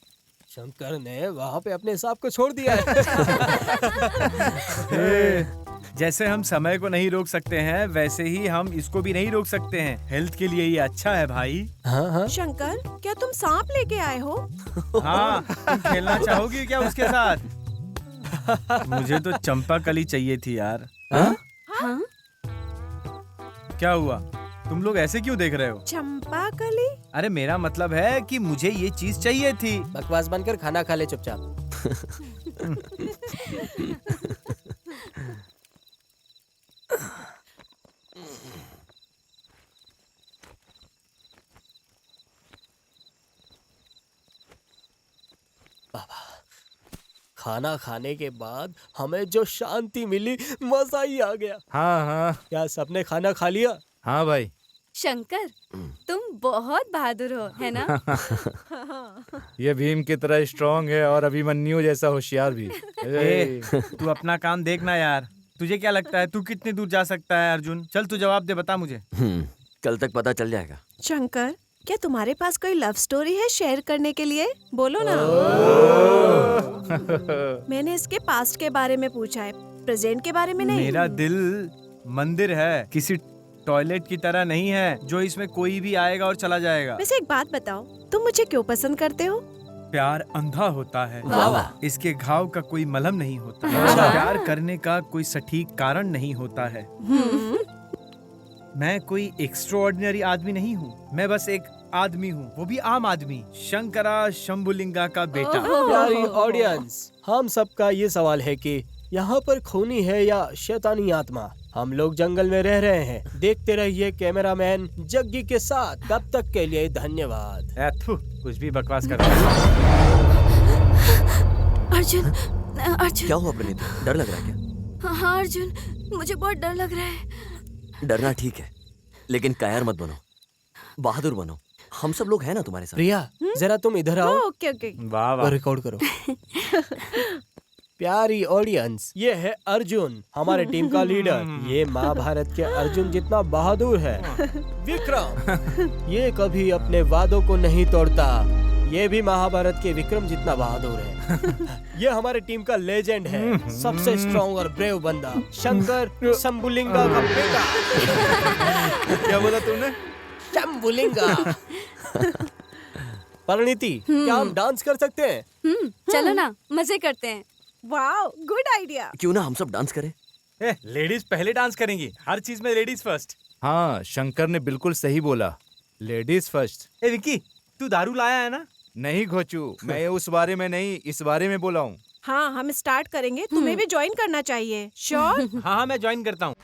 शंकर ने वहाँ पे अपने हिसाब को छोड़ दिया है। जैसे हम समय को नहीं रोक सकते हैं, वैसे ही हम इसको भी नहीं रोक सकते हैं। हेल्थ के लिए ये अच्छा है भाई। हाँ हाँ, शंकर, क्या तुम सांप लेके आए हो? हाँ, तुम खेलना चाहोगी क्या उसके साथ? मुझे तो चंपा कली चाहिए थी यार। हाँ? क्या हुआ? तुम लोग ऐसे क्यों देख रहे हो? चंपा कली? अरे मेरा मतलब है कि मुझे ये चीज चाहिए थी। बकवास बनकर खाना खा ले चुपचाप। खाना खाने के बाद हमें जो शांति मिली, मजा ही आ गया। हाँ हाँ क्या सबने खाना खा लिया? हाँ भाई। शंकर, तुम बहुत बहादुर हो, है ना? ये भीम की तरह स्ट्रांग है और अभिमन्यु जैसा होशियार भी। ए, तू अपना काम देखना यार। तुझे क्या लगता है तू कितनी दूर जा सकता है अर्जुन? चल तू जवाब दे, बता मुझे। कल तक पता चल जाएगा। शंकर, क्या तुम्हारे पास कोई लव स्टोरी है शेयर करने के लिए? बोलो ना। मैंने इसके पास्ट के बारे में पूछा है, प्रेजेंट के बारे में नहीं। मेरा दिल मंदिर है, किसी टॉयलेट की तरह नहीं है जो इसमें कोई भी आएगा और चला जाएगा। वैसे एक बात बताओ, तुम मुझे क्यों पसंद करते हो? प्यार अंधा होता है। वाह। इसके घाव का कोई मलहम नहीं होता। अच्छा। प्यार करने का कोई सटीक कारण नहीं होता है। मैं कोई एक्स्ट्राऑर्डिनरी आदमी नहीं हूँ, मैं बस एक आदमी हूँ, वो भी आम आदमी, शंकरा शंभुलिंगा का बेटा। प्यारी ऑडियंस, हम सबका ये सवाल है कि यहाँ पर खूनी है या शैतानी आत्मा? हम लोग जंगल में रह रहे हैं। देखते रहिए कैमरामैन जग्गी के साथ। तब तक के लिए धन्यवाद। कुछ भी बकवास कर। अर्जुन, अर्जुन। क्या हुआ प्रणीत? डर लग रहा है क्या? हाँ अर्जुन, मुझे बहुत डर लग रहा है। डरना ठीक है, लेकिन कायर मत बनो, बहादुर बनो। हम सब लोग हैं ना तुम्हारे साथ। प्रिया, जरा तुम इधर आओ। Okay okay. वाह और रिकॉर्ड करो। प्यारी ऑडियंस, ये है अर्जुन, हमारे टीम का लीडर। ये महाभारत के अर्जुन जितना बहादुर है। विक्रम, ये कभी अपने वादों को नहीं तोड़ता। ये भी महाभारत के विक्रम जितना बहादुर है। ये हमारे टीम का लेजेंड है, सबसे स्ट्रॉन्ग और ब्रेव बंदा, शंकर शंभुलिंगा का बेटा। क्या बोला तूने? शंभुलिंगा। परिणीति, क्या हम डांस कर सकते हैं? चलो ना, मजे करते हैं। Wow, good idea. क्यों ना हम सब डांस करें? लेडीज पहले डांस करेंगी, हर चीज में लेडीज फर्स्ट। हाँ, शंकर ने बिल्कुल सही बोला, लेडीज फर्स्ट। ए विक्की, तू दारू लाया है ना? नहीं घोचू, मैं उस बारे में नहीं, इस बारे में बोला हूँ। हाँ, हम स्टार्ट करेंगे, तुम्हें भी ज्वाइन करना चाहिए। श्योर? हाँ, मैं ज्वाइन करता हूँ।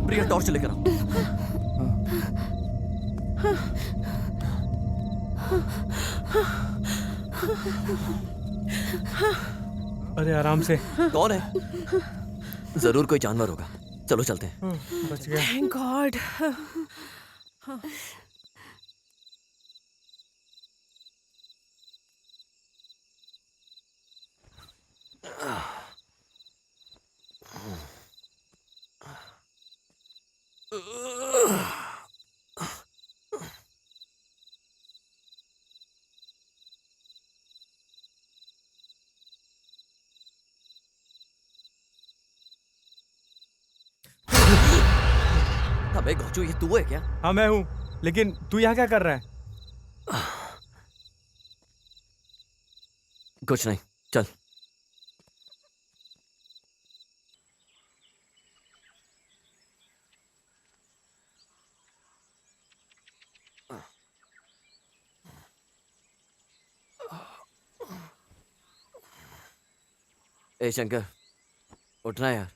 प्रिया, टॉर्च लेकर आओ। अरे आराम से। कौन है? जरूर कोई जानवर होगा। चलो चलते हैं। बच गया। Thank God. अबे घोचू, ये तू है क्या? हाँ मैं हूँ, लेकिन तू यहाँ क्या कर रहा है? कुछ नहीं, चल। ए शंकर, उठना यार।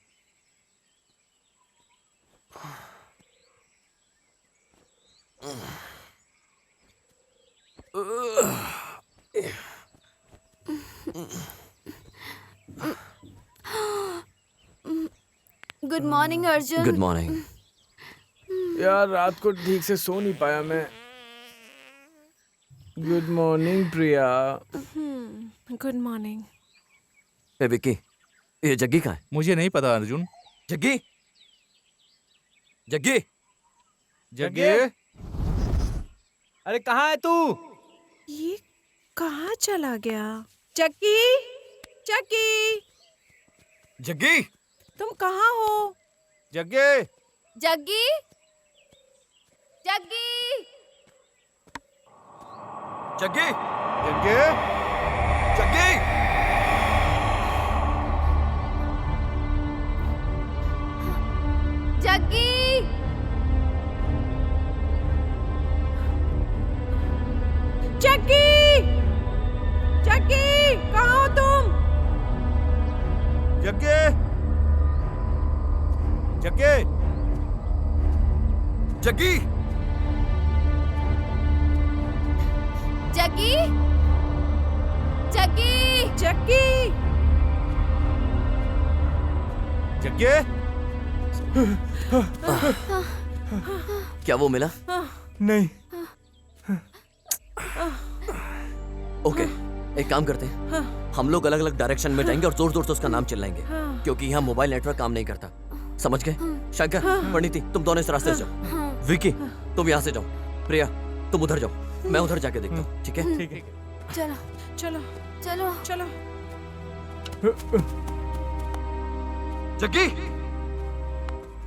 Good morning Arjun. Good morning. यार रात को ठीक से सो नहीं पाया मैं। Good morning Priya. Good morning. ए विक्की, ये जग्गी कहाँ है? मुझे नहीं पता अर्जुन। जग्गी, जग्गी, जग्गे, अरे कहाँ है तू? ये कहाँ चला गया? चक्की, चक्की, जग्गी, तुम कहाँ हो? जग्गे, जग्गी, जग्गी, जग्गी, जग्गे, जग्गी, जग्गी, चक्की, चक्की, कहाँ हो तुम? जग्गे, जग्गे, जग्गी, जग्गी, जग्गी, चक्की, जग्गे। क्या वो मिला? नहीं। ओके, एक काम करते हैं, हम लोग अलग अलग डायरेक्शन में जाएंगे और जोर जोर से उसका नाम चिल्लाएंगे, क्योंकि यहाँ मोबाइल नेटवर्क काम नहीं करता। समझ गए? शंकर, परिणीति, तुम दोनों इस रास्ते से जाओ। विकी, तुम यहाँ से जाओ। प्रिया, तुम उधर जाओ, मैं उधर जाके देखता हूँ। ठीक है? ठीक है। चलो चलो, चलो चलो। जग्गी,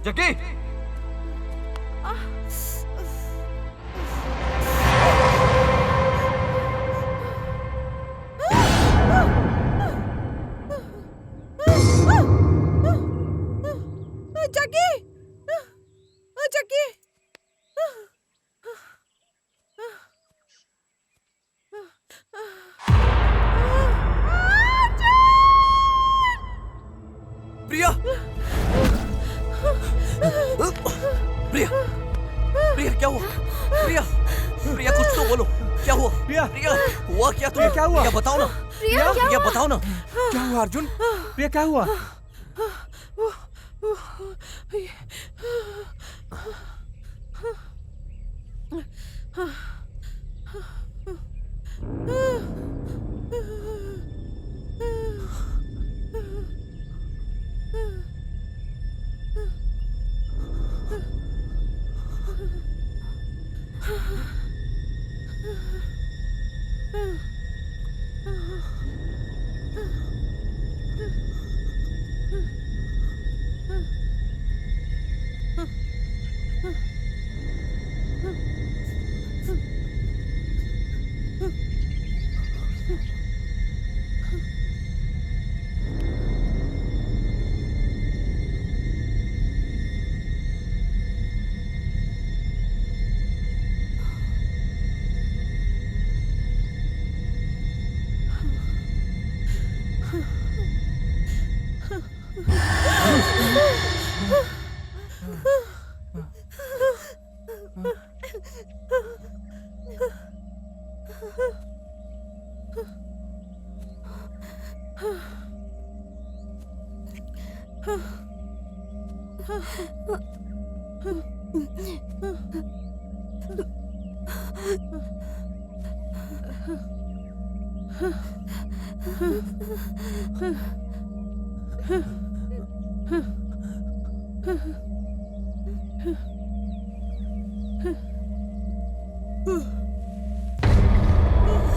जग्गी, चक्की, चक्की, प्रिया, प्रिया, प्रिया, क्या हुआ? प्रिया, प्रिया, कुछ तो बोलो, क्या हुआ? प्रिया, प्रिया, हुआ क्या तुम्हें? क्या हुआ? प्रिया, बताओ ना। प्रिया, क्या प्रिया, बताओ ना। क्या हुआ अर्जुन? प्रिया, क्या हुआ?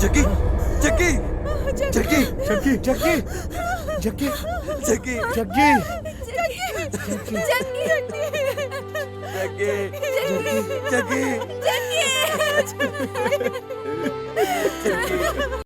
जग्गी, जग्गी, जग्गी, जग्गी, जग्गी, जग्गी, जग्गी, जग्गी, जग्गी, जग्गी।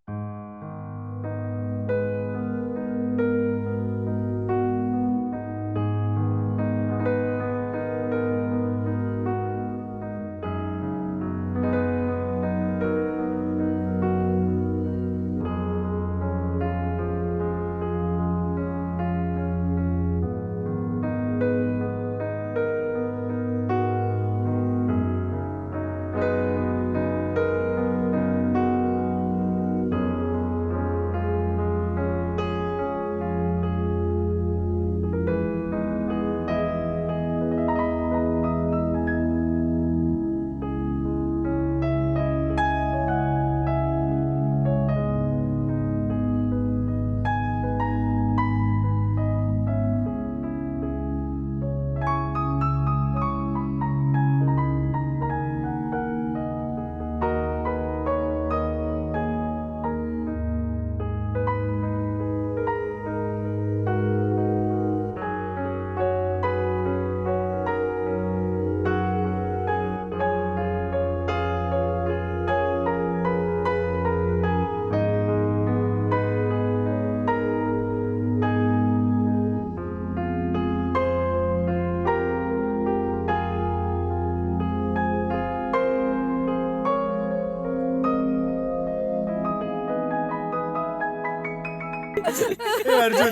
अर्जुन,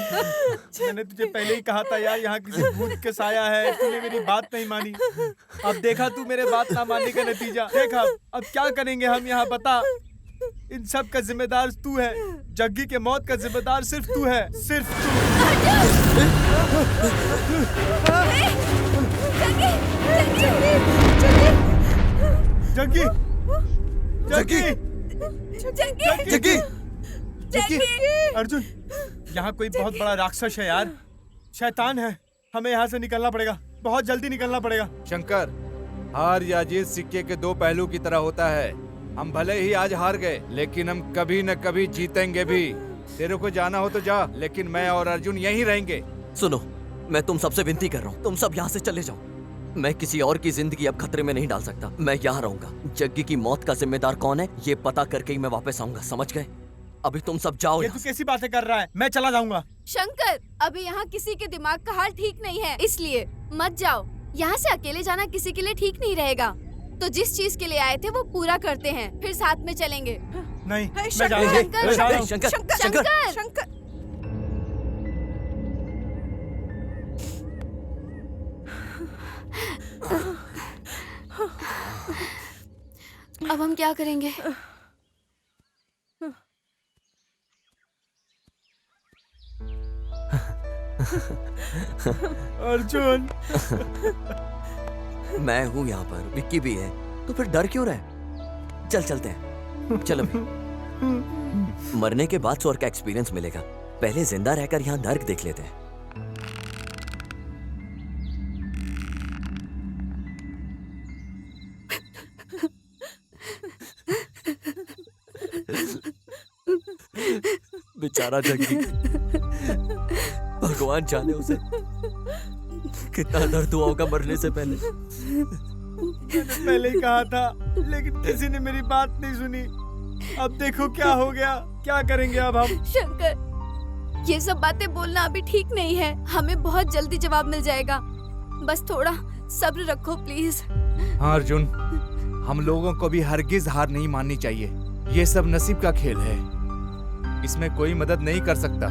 मैंने तुझे पहले ही कहा था यार, यहाँ किसी भूत का साया है। तूने मेरी बात नहीं मानी। अब देखा तू मेरे बात ना मानने का नतीजा। देखा अब क्या करेंगे हम यहाँ, बता। इन सब का जिम्मेदार तू है। जग्गी के मौत का जिम्मेदार सिर्फ तू है, सिर्फ तू। जग्गी, जग्गी, जग्गी, जग्गी, अर्जुन, यहाँ कोई बहुत बड़ा राक्षस है यार, शैतान है। हमें यहाँ से निकलना पड़ेगा, बहुत जल्दी निकलना पड़ेगा। शंकर, हार या जीत सिक्के के दो पहलू की तरह होता है। हम भले ही आज हार गए, लेकिन हम कभी न कभी जीतेंगे भी। तेरे को जाना हो तो जा, लेकिन मैं और अर्जुन यहीं रहेंगे। सुनो, मैं तुम सबसे विनती कर रहा हूँ, तुम सब यहाँ से चले जाओ। मैं किसी और की जिंदगी अब खतरे में नहीं डाल सकता। मैं यहाँ रहूंगा। जग्गी की मौत का जिम्मेदार कौन है, ये पता करके ही मैं वापस आऊंगा, समझ गए? अभी तुम सब जाओ। ये तू कैसी बातें कर रहा है? मैं चला जाऊंगा। शंकर, अभी यहाँ किसी के दिमाग का हाल ठीक नहीं है, इसलिए मत जाओ। यहाँ से अकेले जाना किसी के लिए ठीक नहीं रहेगा। तो जिस चीज के लिए आए थे वो पूरा करते हैं, फिर साथ में चलेंगे। नहीं, मैं शंकर, जा रहा हूँ। शंकर, मैं जा रहा हूँ। शंकर, शंकर, शंकर, शंकर, अब हम क्या करेंगे? अर्जुन, मैं हूँ यहाँ पर, विक्की भी है, तो फिर डर क्यों रहे? चल चलते हैं, चल अभी। मरने के बाद स्वर्ग का एक्सपीरियंस मिलेगा, पहले जिंदा रहकर यहाँ नर्क देख लेते हैं। बेचारा जग्गी, भगवान जाने उसे कितना दर्द हुआ होगा मरने से पहले। मैंने पहले ही कहा था, लेकिन किसी ने मेरी बात नहीं सुनी। अब देखो क्या हो गया। क्या करेंगे अब हम? शंकर, ये सब बातें बोलना अभी ठीक नहीं है। हमें बहुत जल्दी जवाब मिल जाएगा। बस थोड़ा सब्र रखो प्लीज। हाँ अर्जुन, हम लोगों को भी हरगिज हार नहीं माननी चाहिए। ये सब नसीब का खेल है, इसमें कोई मदद नहीं कर सकता।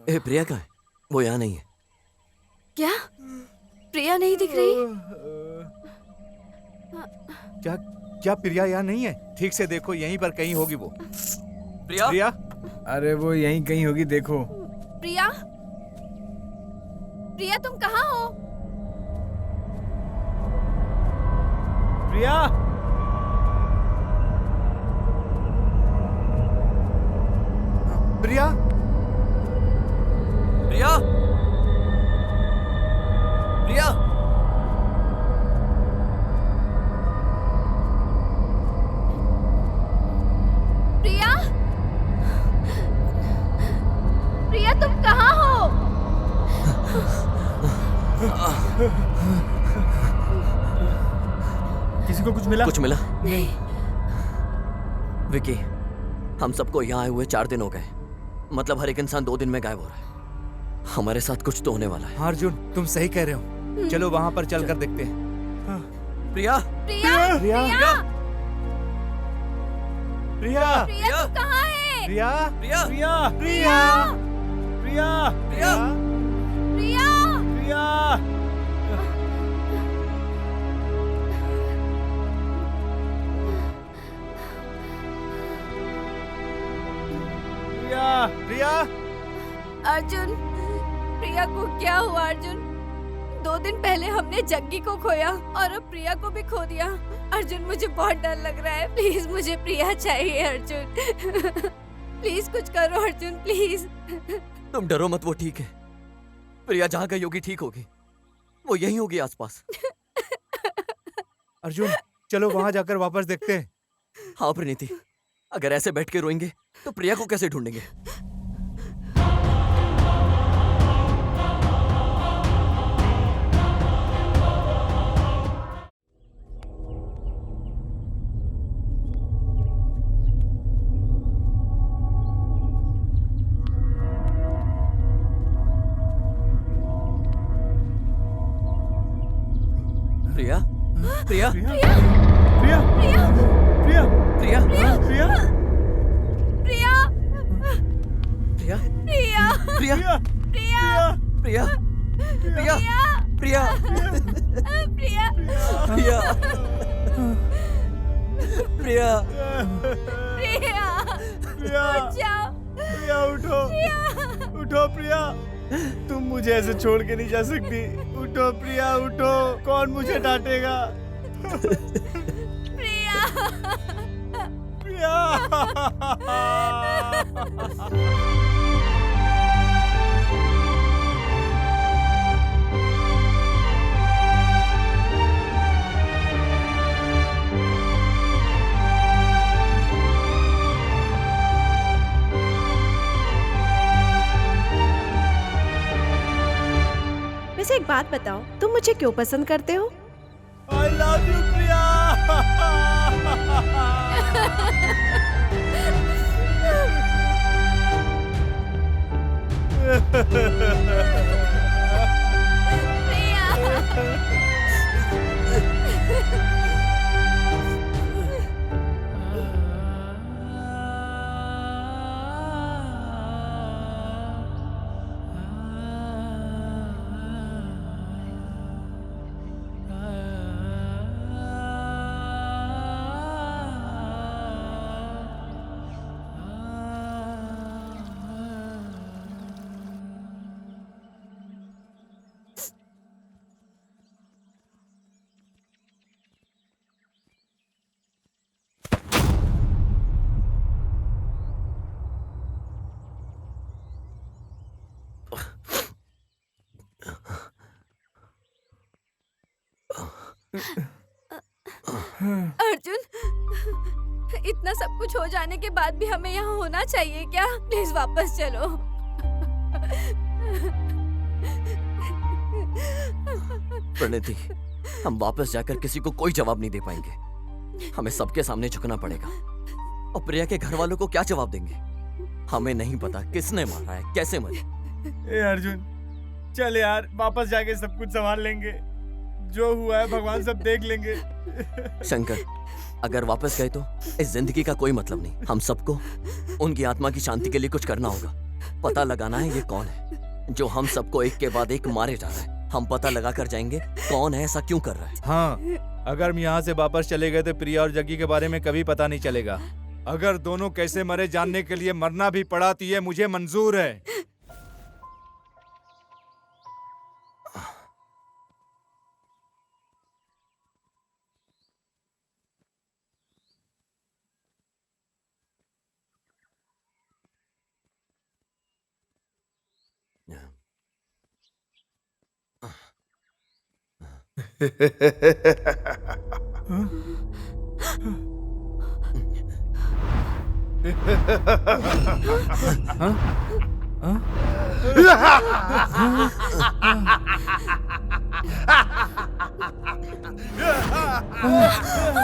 ए प्रिया कहाँ है? वो यहाँ नहीं है। क्या प्रिया नहीं दिख रही? क्या क्या प्रिया यहाँ नहीं है? ठीक से देखो, यहीं पर कहीं होगी वो। प्रिया? प्रिया? अरे वो यहीं कहीं होगी, देखो। प्रिया, प्रिया तुम कहाँ हो? प्रिया, प्रिया? प्रिया? प्रिया? प्रिया, प्रिया तुम कहाँ हो? किसी को कुछ मिला? कुछ मिला? नहीं। विकी, हम सबको यहाँ आए हुए 4 दिन हो गए। मतलब हर एक इंसान 2 दिन में गायब हो रहा है। हमारे साथ कुछ तो होने वाला है। हाँ अर्जुन, तुम सही कह रहे हो। चलो वहां पर चल कर देखते हैं। प्रिया? प्रिया, प्रिया? प्रिया, प्रिया? प्रिया तुम कहाँ है? प्रिया? प्रिया? प्रिया, प्रिया? प्रिया, प्रिया? प्रिया, प्रिया, प्रिया, प्रिया? अर्जुन, प्रिया को क्या हुआ अर्जुन? 2 दिन पहले हमने जग्गी को खोया और अब प्रिया को भी खो दिया। अर्जुन मुझे बहुत डर लग रहा है। प्लीज मुझे प्रिया चाहिए अर्जुन। प्लीज कुछ करो अर्जुन, प्लीज। तुम डरो मत, वो ठीक है। प्रिया जहाँ गई होगी ठीक होगी। वो यहीं होगी आसपास। अर्जुन चलो वहां जाकर वापस देखते हैं। हाँ प्रीति, अगर ऐसे बैठ के रोएंगे तो प्रिया को कैसे ढूंढेंगे? प्रिया? प्रिया? प्रिया, प्रिया, प्रिया, प्रिया? प्रिया, प्रिया, प्रिया? प्रिया, प्रिया? प्रिया, प्रिया? प्रिया, प्रिया? प्रिया, प्रिया? प्रिया, प्रिया? प्रिया, बचाओ। प्रिया उठो, उठो प्रिया, तुम मुझे ऐसे छोड़ के नहीं जा सकती। उठो प्रिया, उठो, कौन मुझे डांटेगा? प्रिया, प्रिया। वैसे एक बात बताओ, तुम मुझे क्यों पसंद करते हो? I love you, प्रिया। अर्जुन, इतना सब कुछ हो जाने के बाद भी हमें यहाँ होना चाहिए क्या? प्लीज वापस चलो। प्रणति, हम वापस जाकर किसी को कोई जवाब नहीं दे पाएंगे। हमें सबके सामने झुकना पड़ेगा। और प्रिया के घर वालों को क्या जवाब देंगे? हमें नहीं पता किसने मारा है, कैसे मरे। ए अर्जुन, चल यार, वापस जाके सब कुछ संभाल लेंगे। जो हुआ है भगवान सब देख लेंगे। शंकर, अगर वापस गए तो इस जिंदगी का कोई मतलब नहीं। हम सबको उनकी आत्मा की शांति के लिए कुछ करना होगा। पता लगाना है ये कौन है जो हम सबको एक के बाद एक मारे जा रहा है। हम पता लगा कर जाएंगे कौन है, ऐसा क्यों कर रहा है। हाँ, अगर हम यहाँ से वापस चले गए तो प्रिया और जग्गी के बारे में कभी पता नहीं चलेगा। अगर दोनों कैसे मरे जानने के लिए मरना भी पड़ा तो ये मुझे मंजूर है।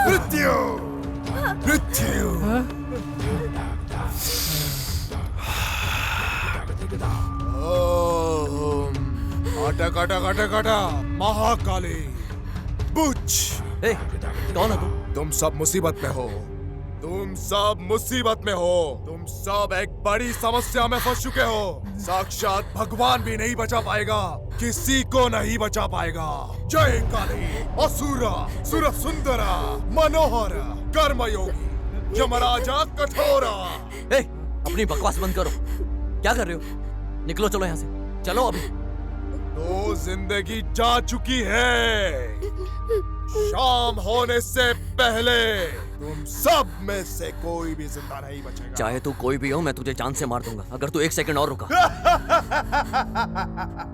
मृत्यु, मृत्यु। ओम अटक अटक अटक अटक महाकाली बुच। ए, कौन है तुम सब मुसीबत में हो। तुम सब मुसीबत में हो। तुम सब एक बड़ी समस्या में फंस चुके हो। साक्षात भगवान भी नहीं बचा पाएगा, किसी को नहीं बचा पाएगा। जय काली, असुरा, सुर सुंदरा, मनोहर, कर्मयोगी, यमराजा कठोरा। ए, अपनी बकवास बंद करो। क्या कर रहे हो? निकलो, चलो यहाँ से। चलो अभी। तो जिंदगी जा चुकी है। शाम होने से पहले तुम सब में से कोई भी जिंदा नहीं बचेगा। चाहे तू कोई भी हो, मैं तुझे जान से मार दूंगा अगर तू एक सेकंड और रुका।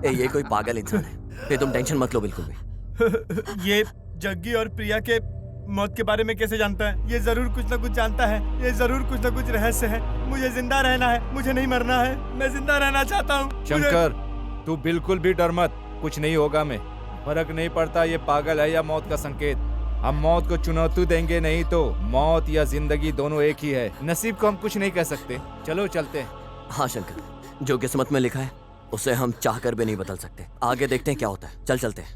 ए, ये कोई पागल इंसान है। तुम टेंशन मत लो बिल्कुल भी। ये जग्गी और प्रिया के मौत के बारे में कैसे जानता है? ये जरूर कुछ ना कुछ जानता है। ये जरूर कुछ ना कुछ रहस्य है। मुझे जिंदा रहना है, मुझे नहीं मरना है। मैं जिंदा रहना चाहता हूँ। शंकर, तू बिल्कुल भी डर मत, कुछ नहीं होगा। मैं फर्क नहीं पड़ता ये पागल है या मौत का संकेत। हम मौत को चुनौती देंगे नहीं तो मौत या जिंदगी दोनों एक ही है। नसीब को हम कुछ नहीं कह सकते। चलो चलते हैं। हाँ शंकर, जो किस्मत में लिखा है उसे हम चाहकर भी नहीं बदल सकते। आगे देखते हैं क्या होता है। चल चलते हैं।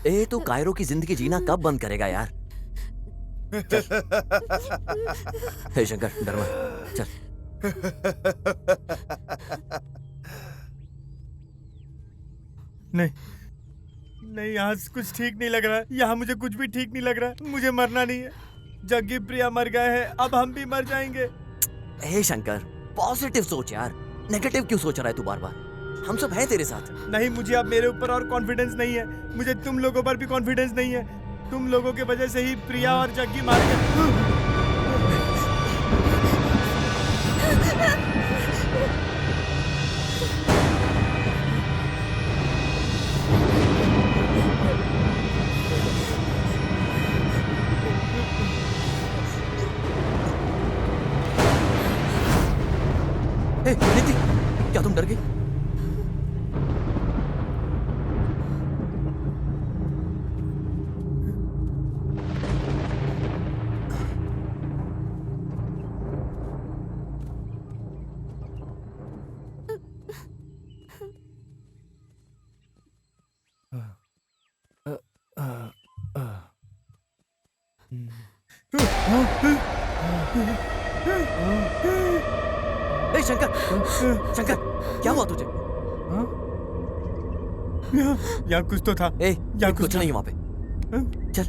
ए, तू कायरो की जिंदगी जीना कब बंद करेगा यार? हे शंकर, डर मत, चल। नहीं नहीं, यहाँ कुछ ठीक नहीं लग रहा है। यहाँ मुझे कुछ भी ठीक नहीं लग रहा है। मुझे मरना नहीं है। जग्गी प्रिया मर गए हैं, अब हम भी मर जाएंगे। हे शंकर, पॉजिटिव सोच यार। नेगेटिव क्यों सोच रहा है तू बार बार? हम सब हैं तेरे साथ। नहीं, मुझे अब मेरे ऊपर और कॉन्फिडेंस नहीं है। मुझे तुम लोगों पर भी कॉन्फिडेंस नहीं है। तुम लोगों के वजह से ही प्रिया और जग्गी मार गए। नीति, क्या तुम डर गई? शंकर, शंकर, क्या हुआ तुझे? यहाँ कुछ तो था। यहाँ कुछ नहीं वहाँ पे। चल।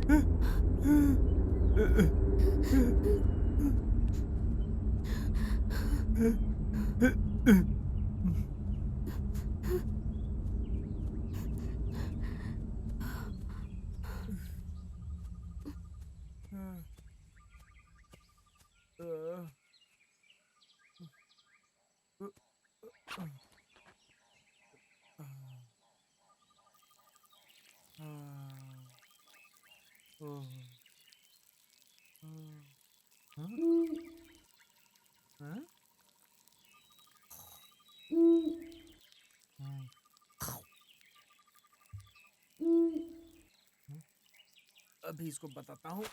अभी इसको बताता हूँ।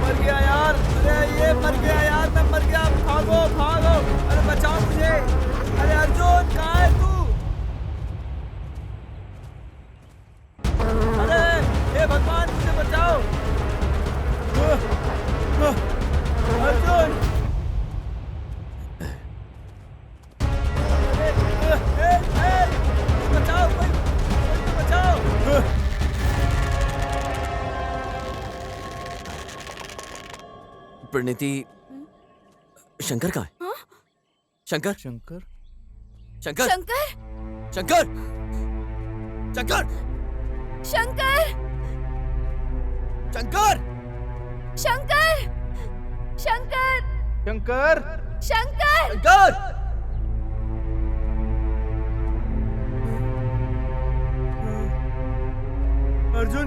मर गया यार, अरे ये मर गया यार, मैं मर गया, भागो भागो, अरे बचाओ मुझे, अरे अर्जुन कहाँ है तू? अरे हे भगवान मुझे बचाओ, अर्जुन, बचाओ, कोई तो बचाओ। प्रणीति, शंकर कहाँ है? हाँ? शंकर शंकर शंकर शंकर शंकर शंकर शंकर शंकर शंकर शंकर शंकर शंकर शंकर अर्जुन,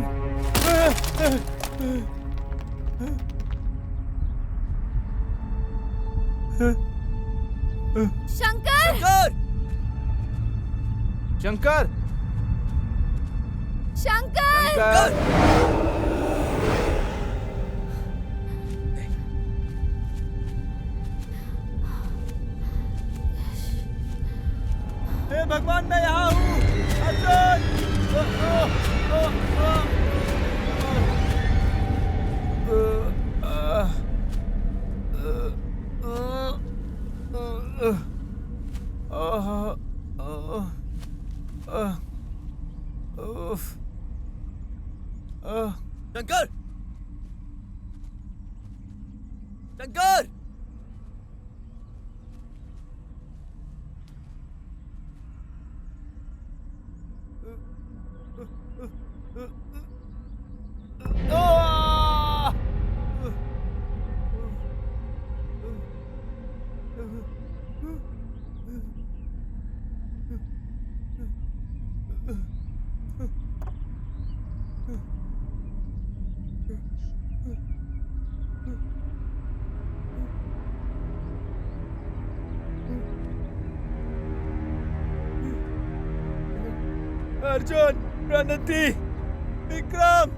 शंकर शंकर शंकर शंकर हे भगवान मैं यहाँ हूँ, अर्जुन। शंकर शंकर अर्जुन, प्रणति, विक्रम,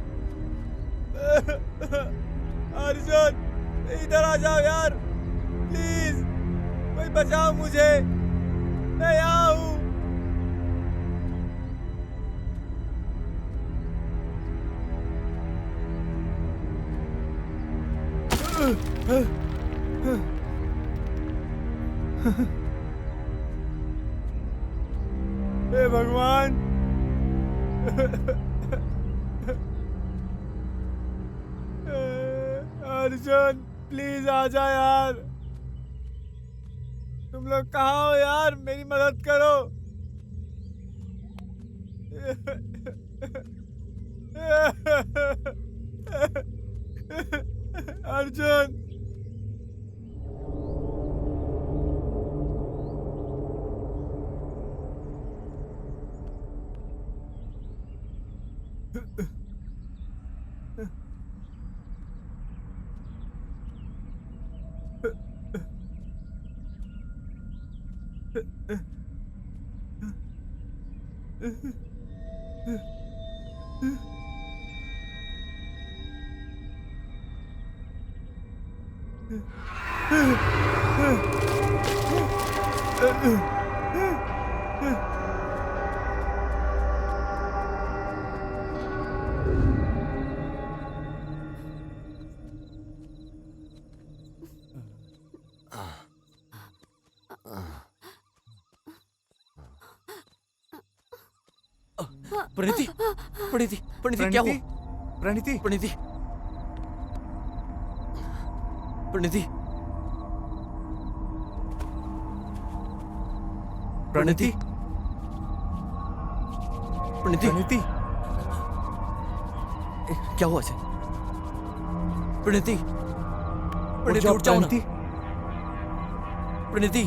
अर्जुन इधर आ जाओ यार, प्लीज, कोई बचाओ मुझे, मैं यहाँ हूँ। हे भगवान, अर्जुन प्लीज आ जा यार, तुम लोग कहाँ हो यार, मेरी मदद करो। अर्जुन, प्रणीति प्रणीति प्रणीति क्या हुआ? प्रणीति प्रणीति प्रणीति प्रणीति प्रणीति प्रणीति क्या हुआ इसे? प्रणीति प्रणीति उठ जाओ ना। प्रणीति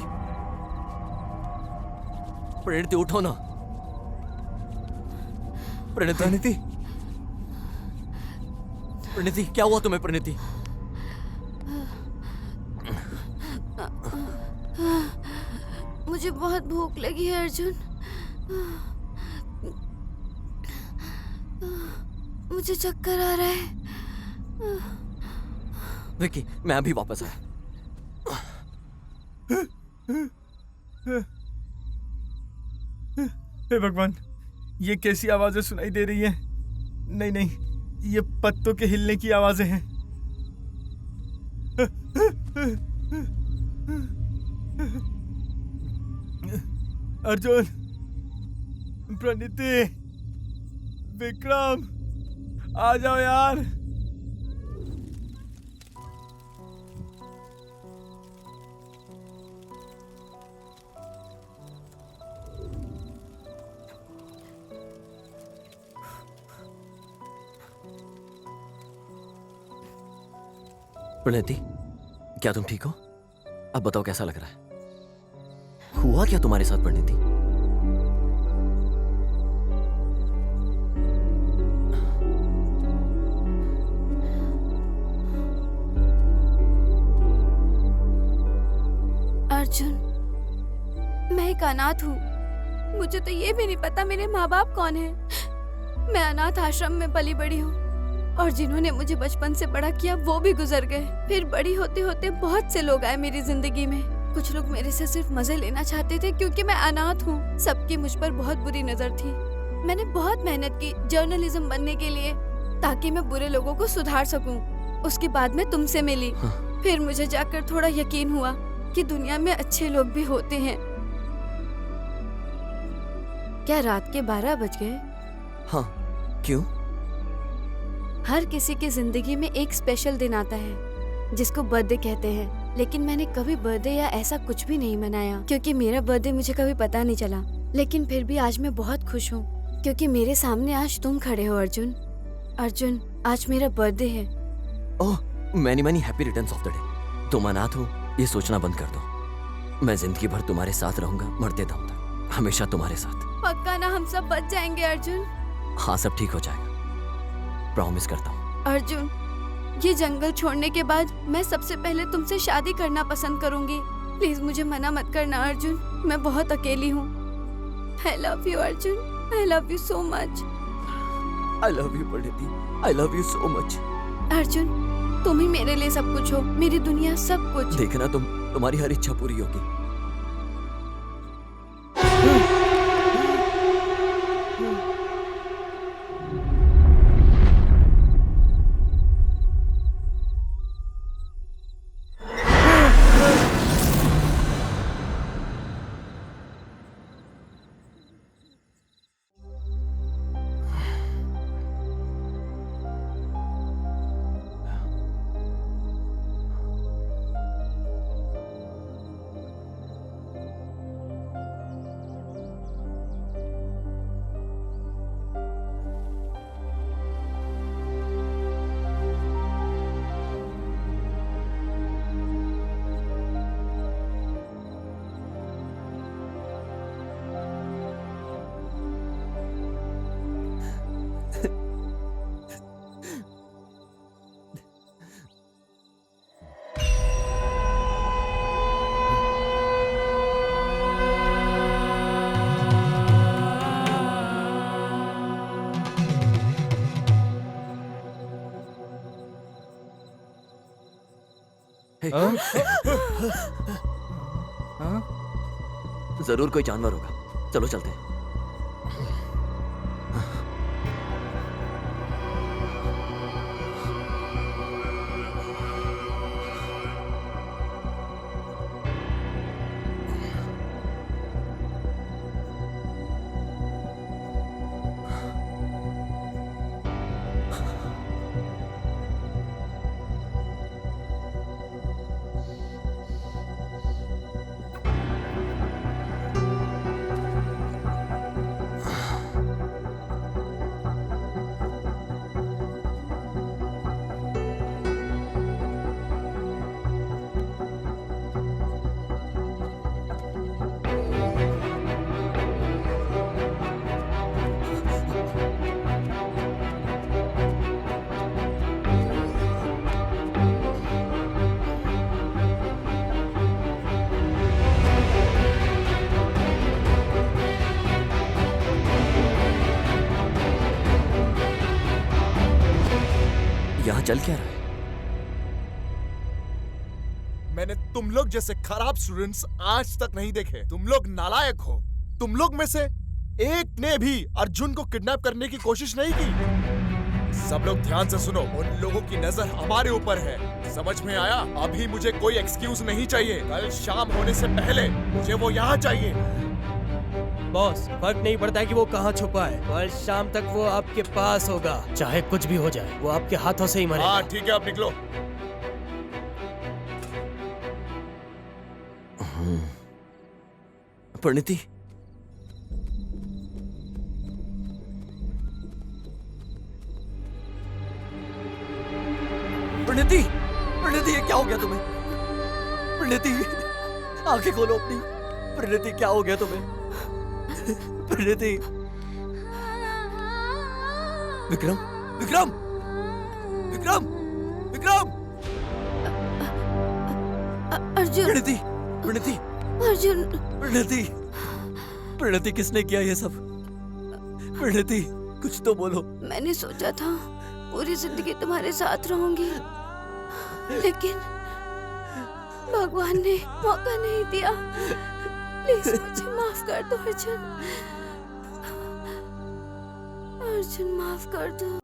प्रणीति उठो ना। प्रणीति प्रणीति क्या हुआ तुम्हें? प्रणीति मुझे बहुत भूख लगी है अर्जुन। मुझे चक्कर आ रहा है। विक्की, मैं अभी वापस आया। हे भगवान, ये कैसी आवाजें सुनाई दे रही हैं? नहीं नहीं, ये पत्तों के हिलने की आवाजें हैं। अर्जुन, प्रणीति, विक्रम, आ जाओ यार। प्रणति, क्या तुम ठीक हो? अब बताओ कैसा लग रहा है? हुआ क्या तुम्हारे साथ प्रणति? अर्जुन, मैं एक अनाथ हूँ। मुझे तो ये भी नहीं पता मेरे माँ बाप कौन है। मैं अनाथ आश्रम में पली बड़ी हूँ और जिन्होंने मुझे बचपन से बड़ा किया वो भी गुजर गए। फिर बड़ी होते होते बहुत से लोग आए मेरी जिंदगी में। कुछ लोग मेरे से सिर्फ मजे लेना चाहते थे क्योंकि मैं अनाथ हूँ। सबकी मुझ पर बहुत बुरी नजर थी। मैंने बहुत मेहनत की जर्नलिज्म बनने के लिए ताकि मैं बुरे लोगों को सुधार सकूं। उसके बाद मैं तुमसे मिली। फिर मुझे जाकर थोड़ा यकीन हुआ कि दुनिया में अच्छे लोग भी होते हैं। क्या रात के 12 बज गए? हाँ, क्यों? हर किसी की जिंदगी में एक स्पेशल दिन आता है जिसको बर्थडे कहते हैं, लेकिन मैंने कभी बर्थडे या ऐसा कुछ भी नहीं मनाया क्योंकि मेरा बर्थडे मुझे कभी पता नहीं चला। लेकिन फिर भी आज मैं बहुत खुश हूँ क्योंकि मेरे सामने आज तुम खड़े हो अर्जुन। अर्जुन, आज मेरा बर्थडे है। Oh, many happy returns of the day. तुम अनाथ हो ये सोचना बंद कर दो। मैं जिंदगी भर तुम्हारे साथ रहूंगा, मरते दम तक, हमेशा तुम्हारे साथ। पक्का ना हम सब बच जाएंगे अर्जुन? हाँ, सब ठीक हो जाएगा, प्रॉमिस करता हूँ। अर्जुन, ये जंगल छोड़ने के बाद मैं सबसे पहले तुमसे शादी करना पसंद करूंगी। प्लीज मुझे मना मत करना अर्जुन, मैं बहुत अकेली हूँ। I love you Arjun, I love you so much। I love you Pranati, I love you so much। Arjun, तुम ही मेरे लिए सब कुछ हो, मेरी दुनिया सब कुछ। देखना तुम्हारी हर इच्छा पूरी होगी। जरूर कोई जानवर होगा, चलो चलते हैं। चल क्या रहा है? मैंने तुम लोग जैसे खराब स्टूडेंट्स आज तक नहीं देखे। तुम लोग नालायक हो। तुम लोग में से एक ने भी अर्जुन को किडनैप करने की कोशिश नहीं की। सब लोग ध्यान से सुनो, उन लोगों की नजर हमारे ऊपर है। समझ में आया? अभी मुझे कोई एक्सक्यूज नहीं चाहिए। कल शाम होने से पहले मुझे वो यहाँ चाहिए। बॉस, फर्क नहीं पड़ता कि वो कहाँ छुपा है, कल शाम तक वो आपके पास होगा। चाहे कुछ भी हो जाए, वो आपके हाथों से ही मरेगा। हाँ ठीक है, अब निकलो। परिणीति, परिणीति, परिणीति, ये क्या हो गया तुम्हें? परिणीति, आंखें खोलो अपनी। परिणीति, क्या हो गया तुम्हें? परिणीति, विक्रम, विक्रम, विक्रम, विक्रम, अर्जुन, परिणीति, परिणीति, अर्जुन, परिणीति, परिणीति, किसने किया ये सब? परिणीति, कुछ तो बोलो। मैंने सोचा था पूरी जिंदगी तुम्हारे साथ रहूंगी, लेकिन भगवान ने मौका नहीं दिया। प्लीज मुझे माफ कर दो अर्जुन। अर्जुन, माफ कर दो।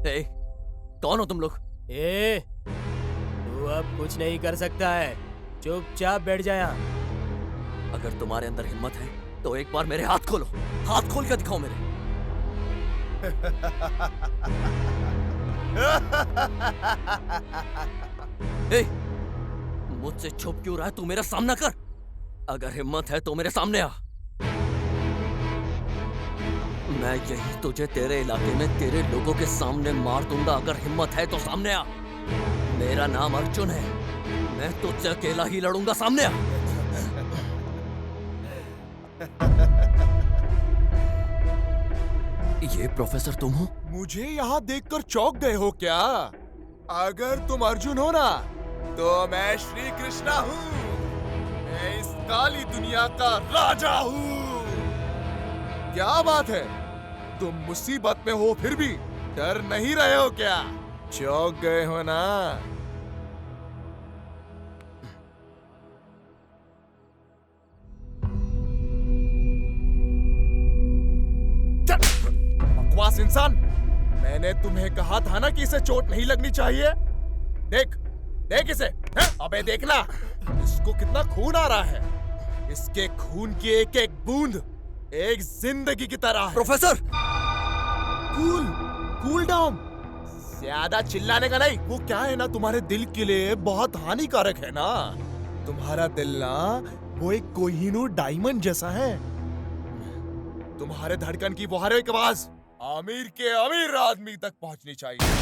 ए, कौन हो तुम लोग? ए, तू अब कुछ नहीं कर सकता है, चुपचाप बैठ जा यहाँ। अगर तुम्हारे अंदर हिम्मत है तो एक बार मेरे हाथ खोलो। हाथ खोल कर दिखाओ मेरे। ए, मुझसे छुप क्यों रहा है? तू मेरा सामना कर। अगर हिम्मत है तो मेरे सामने आ। मैं यही तुझे तेरे इलाके में तेरे लोगों के सामने मार दूंगा। अगर हिम्मत है तो सामने आ। मेरा नाम अर्जुन है, मैं तुझसे अकेला ही लड़ूंगा। सामने आ। ये प्रोफेसर तुम हो? मुझे यहाँ देखकर चौंक गए हो क्या? अगर तुम अर्जुन हो ना, तो मैं श्री कृष्णा हूँ। मैं इस काली दुनिया का राजा हूँ। क्या बात है, तुम मुसीबत में हो फिर भी डर नहीं रहे हो क्या? चौंक गए हो ना? बकवास इंसान, मैंने तुम्हें कहा था ना कि इसे चोट नहीं लगनी चाहिए। देख, देख इसे। हैं? अबे देखना, इसको कितना खून आ रहा है। इसके खून की एक एक बूंद एक जिंदगी की तरह है। प्रोफेसर, कूल, कूल डाउन, ज्यादा चिल्लाने का नहीं। वो क्या है ना, तुम्हारे दिल के लिए बहुत हानिकारक है ना। तुम्हारा दिल ना वो एक कोहिनूर डायमंड जैसा है। तुम्हारे धड़कन की वो हर एक आवाज अमीर के अमीर आदमी तक पहुंचनी चाहिए।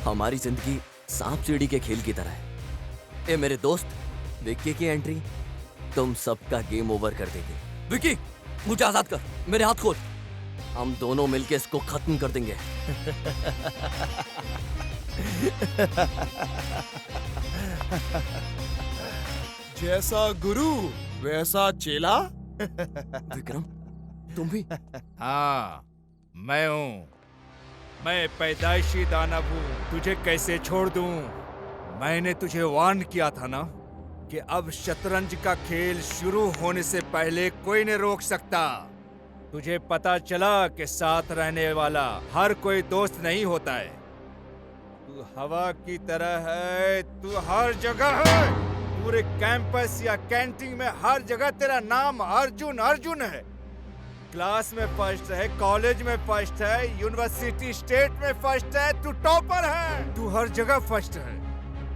हमारी जिंदगी सांप सीढ़ी के खेल की तरह है। ए मेरे दोस्त, विक्की की एंट्री तुम सबका गेम ओवर कर देगी। विक्की, मुझे आजाद कर, मेरे हाथ खोल। हम दोनों मिलके इसको खत्म कर देंगे। जैसा गुरु वैसा चेला। विक्रम, तुम भी? हाँ, मैं हूँ। मैं पैदाइशी दानव हूँ। तुझे कैसे छोड़ दूँ? मैंने तुझे वार्न किया था ना कि अब शतरंज का खेल शुरू होने से पहले कोई नहीं रोक सकता। तुझे पता चला कि साथ रहने वाला हर कोई दोस्त नहीं होता है। तू हवा की तरह है, तू हर जगह है। पूरे कैंपस या कैंटीन में हर जगह तेरा नाम अर्जुन अर्जुन है। क्लास में फर्स्ट है, कॉलेज में फर्स्ट है, यूनिवर्सिटी स्टेट में फर्स्ट है। तू टॉपर है, तू हर जगह फर्स्ट है।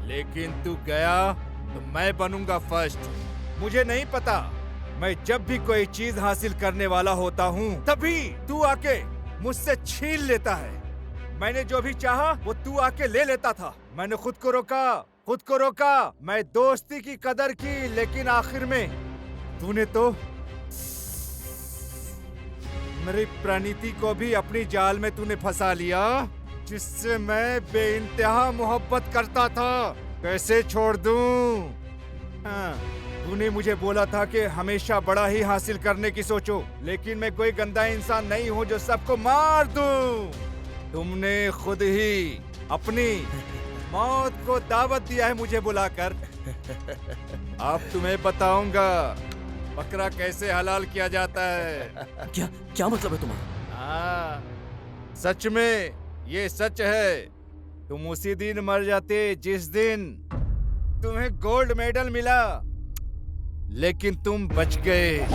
लेकिन तू गया तो मैं बनूंगा फर्स्ट। मुझे नहीं पता, मैं जब भी कोई चीज हासिल करने वाला होता हूँ तभी तू आके मुझसे छीन लेता है। मैंने जो भी चाहा वो तू आके ले लेता था। मैंने खुद को रोका। मैं दोस्ती की कदर की, लेकिन आखिर में तूने तो मेरी प्रणीति को भी अपनी जाल में तूने फंसा लिया, जिससे मैं बेइंतहा मोहब्बत करता था। कैसे छोड़ दूं? हाँ, तूने मुझे बोला था कि हमेशा बड़ा ही हासिल करने की सोचो, लेकिन मैं कोई गंदा इंसान नहीं हूँ जो सबको मार दूं। तुमने खुद ही अपनी मौत को दावत दिया है मुझे बुलाकर। अब तुम्हें बताऊंगा बकरा कैसे हलाल किया जाता है। क्या मतलब है तुम्हारा? हाँ, सच में ये सच है। तुम उसी दिन मर जाते जिस दिन तुम्हें गोल्ड मेडल मिला, लेकिन तुम बच गए।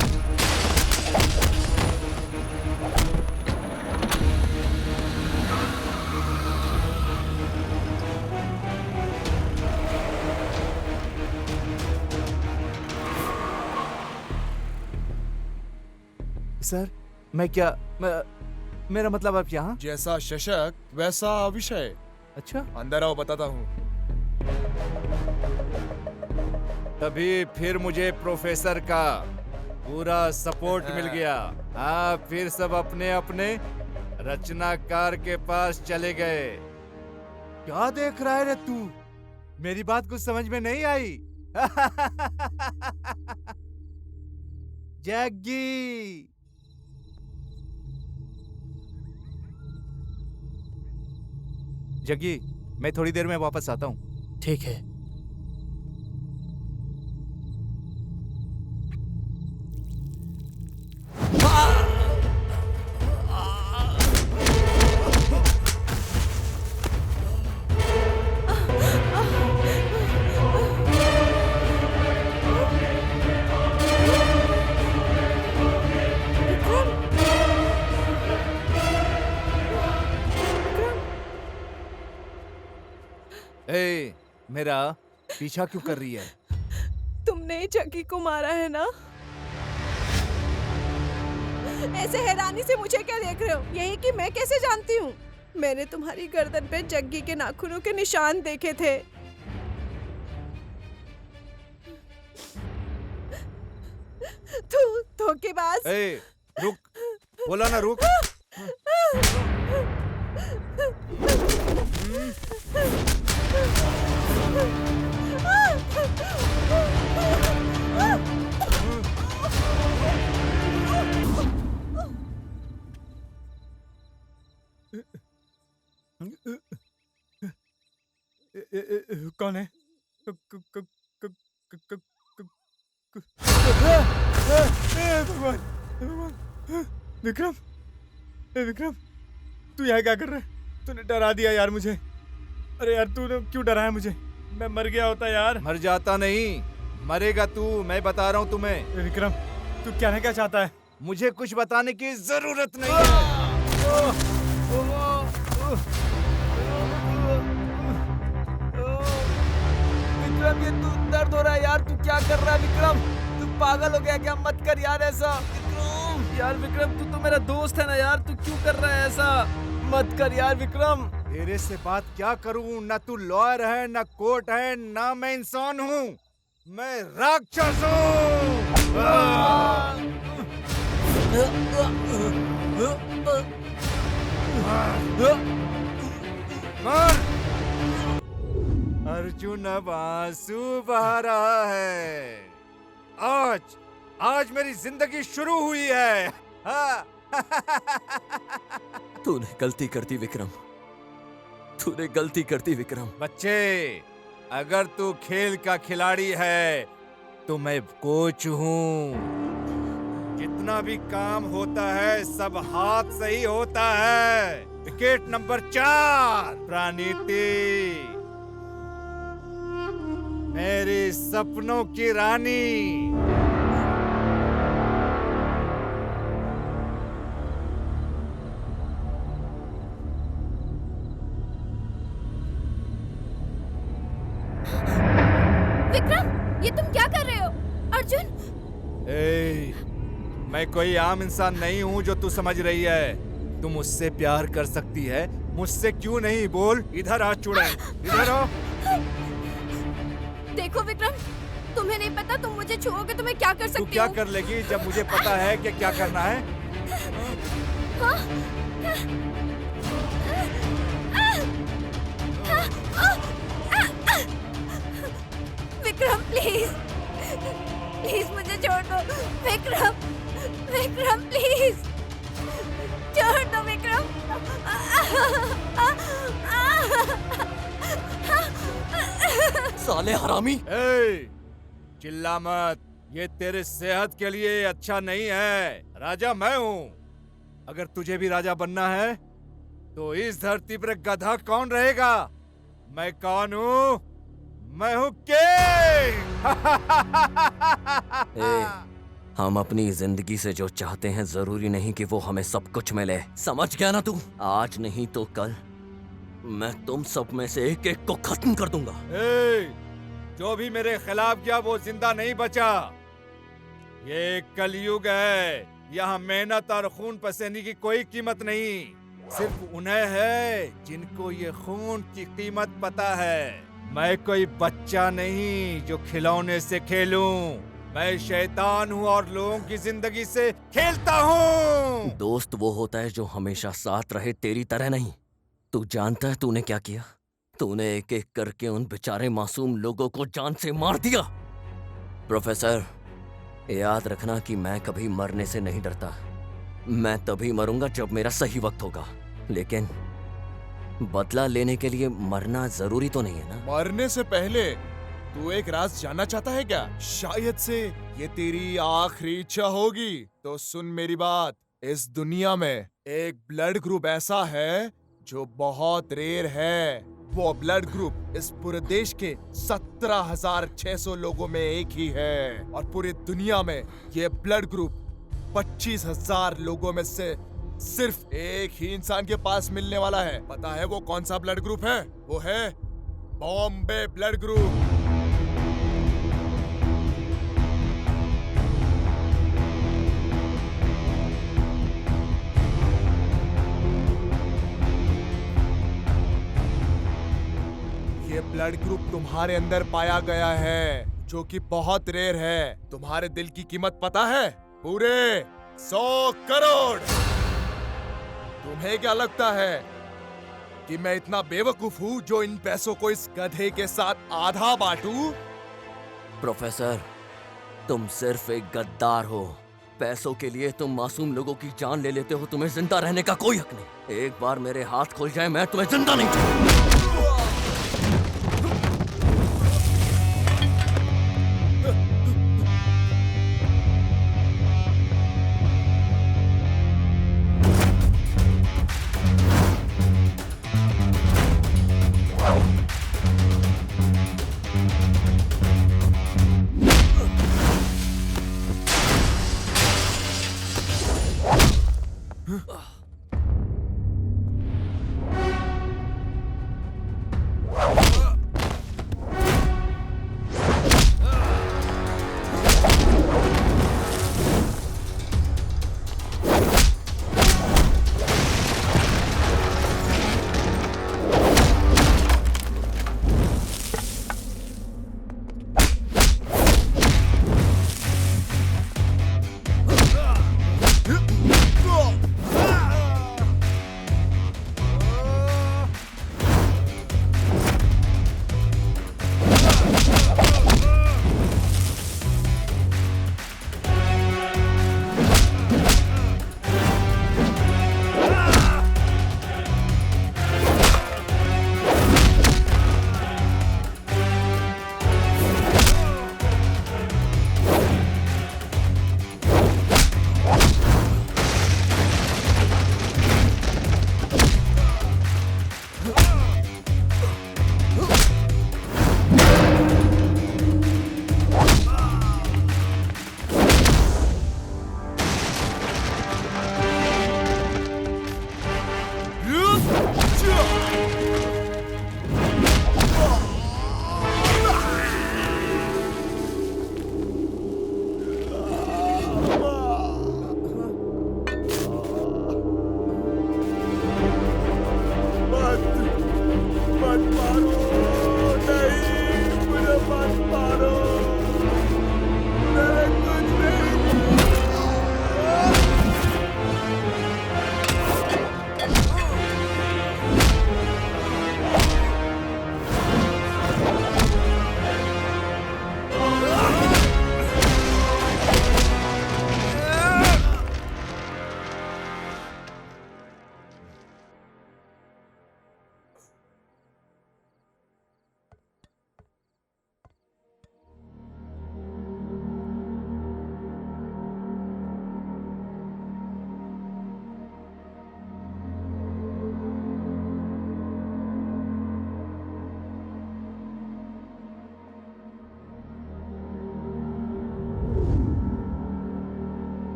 सर, मेरा मतलब आप यहाँ? जैसा शशक वैसा विषय। अच्छा, अंदर आओ, बताता हूँ। तभी फिर मुझे प्रोफेसर का पूरा सपोर्ट मिल गया। हाँ, फिर सब अपने अपने रचनाकार के पास चले गए। क्या देख रहा है रे तू? मेरी बात कुछ समझ में नहीं आई? जग्गी, जग्गी, मैं थोड़ी देर में वापस आता हूँ। ठीक है। ए, मेरा पीछा क्यों कर रही है? तुमने ही जग्गी को मारा है ना? ऐसे हैरानी से मुझे क्या देख रहे हो? यही कि मैं कैसे जानती हूँ? मैंने तुम्हारी गर्दन पे जग्गी के नाखूनों के निशान देखे थे। तू धोखेबाज। ए, रुक, बोला ना रुक। कौन है? भगवान, भगवान। विक्रम, विक्रम, तू यहाँ क्या कर रहा है? तूने डरा दिया यार मुझे। अरे यार तूने क्यों डराया मुझे? मैं मर गया होता यार। मर जाता नहीं, मरेगा तू। मैं बता रहा हूँ तुम्हें। विक्रम, तू कहना क्या चाहता है? मुझे कुछ बताने की जरूरत नहीं है। विक्रम, ये तू दर्द हो रहा है यार, तू क्या कर रहा है विक्रम? तू पागल हो गया क्या? मत कर यार ऐसा। विक्रम यार, विक्रम तू तो मेरा दोस्त है ना यार, तू क्यों कर रहा है ऐसा? मत कर यार विक्रम। तेरे से बात क्या करूं? ना तू लॉयर है, ना कोर्ट है, ना मैं इंसान हूँ। मैं राक्षस हूँ। अर्जुन अब आंसू बहा रहा है। आज मेरी जिंदगी शुरू हुई है। हाँ। तूने गलती कर दी विक्रम, तूने गलती कर दी विक्रम। बच्चे, अगर तू खेल का खिलाड़ी है तो मैं कोच हूँ। जितना भी काम होता है सब हाथ से ही होता है। विकेट नंबर 4, प्रणीति, मेरे सपनों की रानी। विक्रम, ये तुम क्या कर रहे हो? अर्जुन! मैं कोई आम इंसान नहीं हूँ जो तू समझ रही है। तू मुझसे प्यार कर सकती है, मुझसे क्यों नहीं? बोल। इधर आ चुड़ैल, इधर आ। देखो विक्रम, तुम्हें नहीं पता, तुम मुझे छुओगे तो मैं क्या कर सकती हूँ? तू क्या कर लेगी जब मुझे पता है कि क्या करना है? विक्रम प्लीज, प्लीज मुझे छोड़ दो। विक्रम, विक्रम प्लीज छोड़ दो विक्रम। साले हरामी! चिल्ला मत, ये तेरे सेहत के लिए अच्छा नहीं है। राजा मैं हूँ। अगर तुझे भी राजा बनना है तो इस धरती पर गधा कौन रहेगा? मैं कौन हूँ? मैं हूँ किंग। हम अपनी जिंदगी से जो चाहते हैं जरूरी नहीं कि वो हमें सब कुछ मिले। समझ गया ना तू? आज नहीं तो कल मैं तुम सब में से एक एक को खत्म कर दूंगा। जो भी मेरे खिलाफ गया वो जिंदा नहीं बचा। ये एक कलयुग है। यहाँ मेहनत और खून पसीने की कोई कीमत नहीं। सिर्फ उन्हें है जिनको ये खून की कीमत पता है। मैं कोई बच्चा नहीं जो खिलौने से खेलूं। मैं शैतान हूँ और लोगों की जिंदगी से खेलता हूँ। दोस्त वो होता है जो हमेशा साथ रहे, तेरी तरह नहीं। तू जानता है तूने क्या किया? तूने एक एक करके उन बेचारे मासूम लोगों को जान से मार दिया। प्रोफेसर, याद रखना कि मैं कभी मरने से नहीं डरता। मैं तभी मरूंगा जब मेरा सही वक्त होगा। लेकिन बदला लेने के लिए मरना जरूरी तो नहीं है ना? मरने से पहले तू एक राज जानना चाहता है क्या? शायद से ये तेरी आखिरी इच्छा होगी। तो सुन मेरी बात। इस दुनिया में एक ब्लड ग्रुप ऐसा है जो बहुत रेयर है। वो ब्लड ग्रुप इस पूरे देश के 17,600 लोगों में एक ही है। और पूरी दुनिया में ये ब्लड ग्रुप 25,000 लोगों में से सिर्फ एक ही इंसान के पास मिलने वाला है। पता है वो कौन सा ब्लड ग्रुप है? वो है बॉम्बे ब्लड ग्रुप। ये ब्लड ग्रुप तुम्हारे अंदर पाया गया है, जो कि बहुत रेयर है। तुम्हारे दिल की कीमत पता है? पूरे 100 करोड़। तुम्हें क्या लगता है कि मैं इतना बेवकूफ हूँ जो इन पैसों को इस गधे के साथ आधा बांटूं? प्रोफेसर, तुम सिर्फ एक गद्दार हो। पैसों के लिए तुम मासूम लोगों की जान ले लेते हो। तुम्हें जिंदा रहने का कोई हक नहीं। एक बार मेरे हाथ खुल जाए मैं तुम्हें जिंदा नहीं छोड़ूंगा।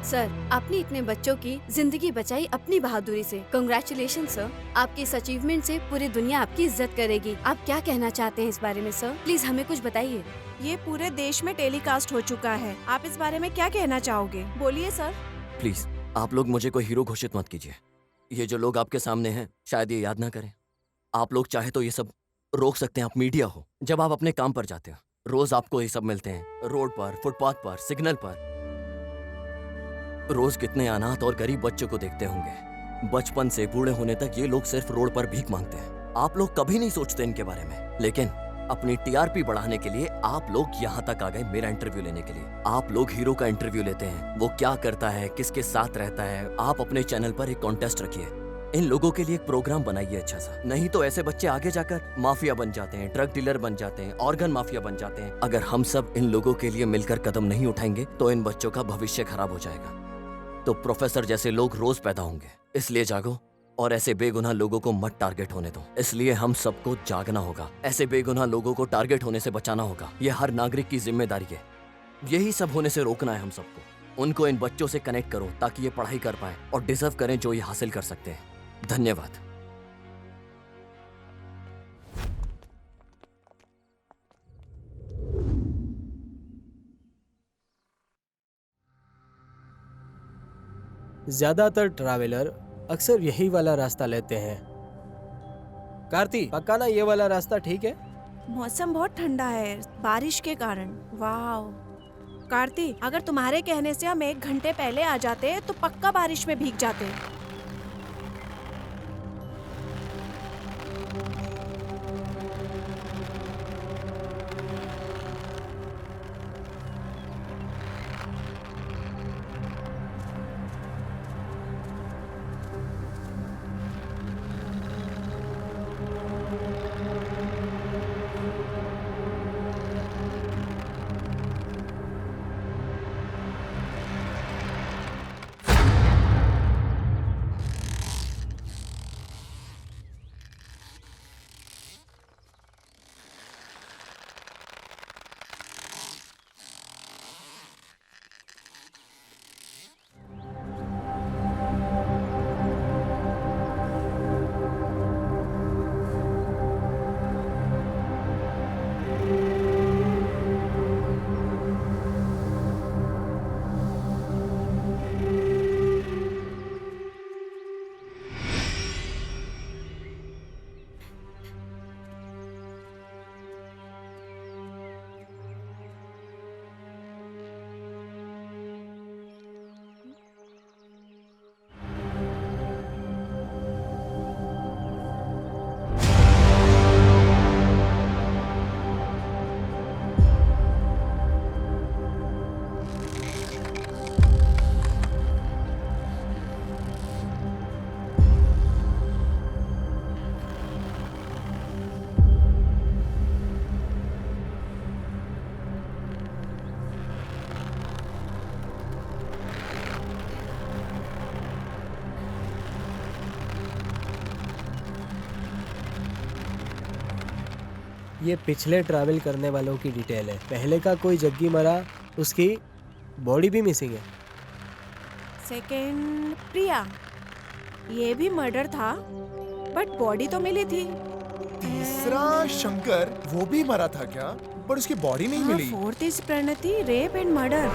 सर, आपने इतने बच्चों की जिंदगी बचाई अपनी बहादुरी से। Congratulation sir. आपकी इस अचीवमेंट से पूरी दुनिया आपकी इज्जत करेगी। आप क्या कहना चाहते हैं इस बारे में सर? प्लीज हमें कुछ बताइए। ये पूरे देश में टेलीकास्ट हो चुका है। आप इस बारे में क्या कहना चाहोगे? बोलिए सर। प्लीज आप लोग मुझे कोई हीरो घोषित मत कीजिए। ये जो लोग आपके सामने हैं शायद ये याद ना करें। आप लोग चाहे तो ये सब रोक सकते हैं। आप मीडिया हो, जब आप अपने काम पर जाते हो रोज आपको ये सब मिलते हैं, रोड पर, फुटपाथ पर, सिग्नल पर। रोज कितने अनाथ और गरीब बच्चों को देखते होंगे। बचपन से बूढ़े होने तक ये लोग सिर्फ रोड पर भीख मांगते हैं। आप लोग कभी नहीं सोचते इनके बारे में, लेकिन अपनी टीआरपी बढ़ाने के लिए आप लोग यहाँ तक आ गए मेरा इंटरव्यू लेने के लिए। आप लोग हीरो का इंटरव्यू लेते हैं, वो क्या करता है, किसके साथ रहता है। आप अपने चैनल पर एक कॉन्टेस्ट रखिए, इन लोगों के लिए एक प्रोग्राम बनाइए अच्छा सा। नहीं तो ऐसे बच्चे आगे जाकर माफिया बन जाते हैं, ड्रग डीलर बन जाते हैं, ऑर्गन माफिया बन जाते हैं। अगर हम सब इन लोगों के लिए मिलकर कदम नहीं उठाएंगे तो इन बच्चों का भविष्य खराब हो जाएगा। तो प्रोफेसर जैसे लोग रोज पैदा होंगे, इसलिए जागो और ऐसे बेगुनाह लोगों को मत टारगेट होने दो। इसलिए हम सबको जागना होगा, ऐसे बेगुनाह लोगों को टारगेट होने से बचाना होगा। ये हर नागरिक की जिम्मेदारी है। यही सब होने से रोकना है हम सबको। उनको इन बच्चों से कनेक्ट करो ताकि ये पढ़ाई कर पाए और डिजर्व करें जो ये हासिल कर सकते हैं। धन्यवाद। ज्यादातर ट्रैवलर अक्सर यही वाला रास्ता लेते हैं। कार्ती, पक्का ना ये वाला रास्ता ठीक है? मौसम बहुत ठंडा है बारिश के कारण। वाह कार्ती, अगर तुम्हारे कहने से हम 1 घंटे पहले आ जाते तो पक्का बारिश में भीग जाते। ये पिछले ट्रैवल करने वालों की डिटेल है। पहले का कोई जग्गी मरा, उसकी बॉडी भी मिसिंग है। सेकंड प्रिया, ये भी मर्डर था बट बॉडी तो मिली थी। तीसरा शंकर, वो भी मरा था क्या? पर उसकी बॉडी नहीं मिली। Fourth is Pranati, rape and murder.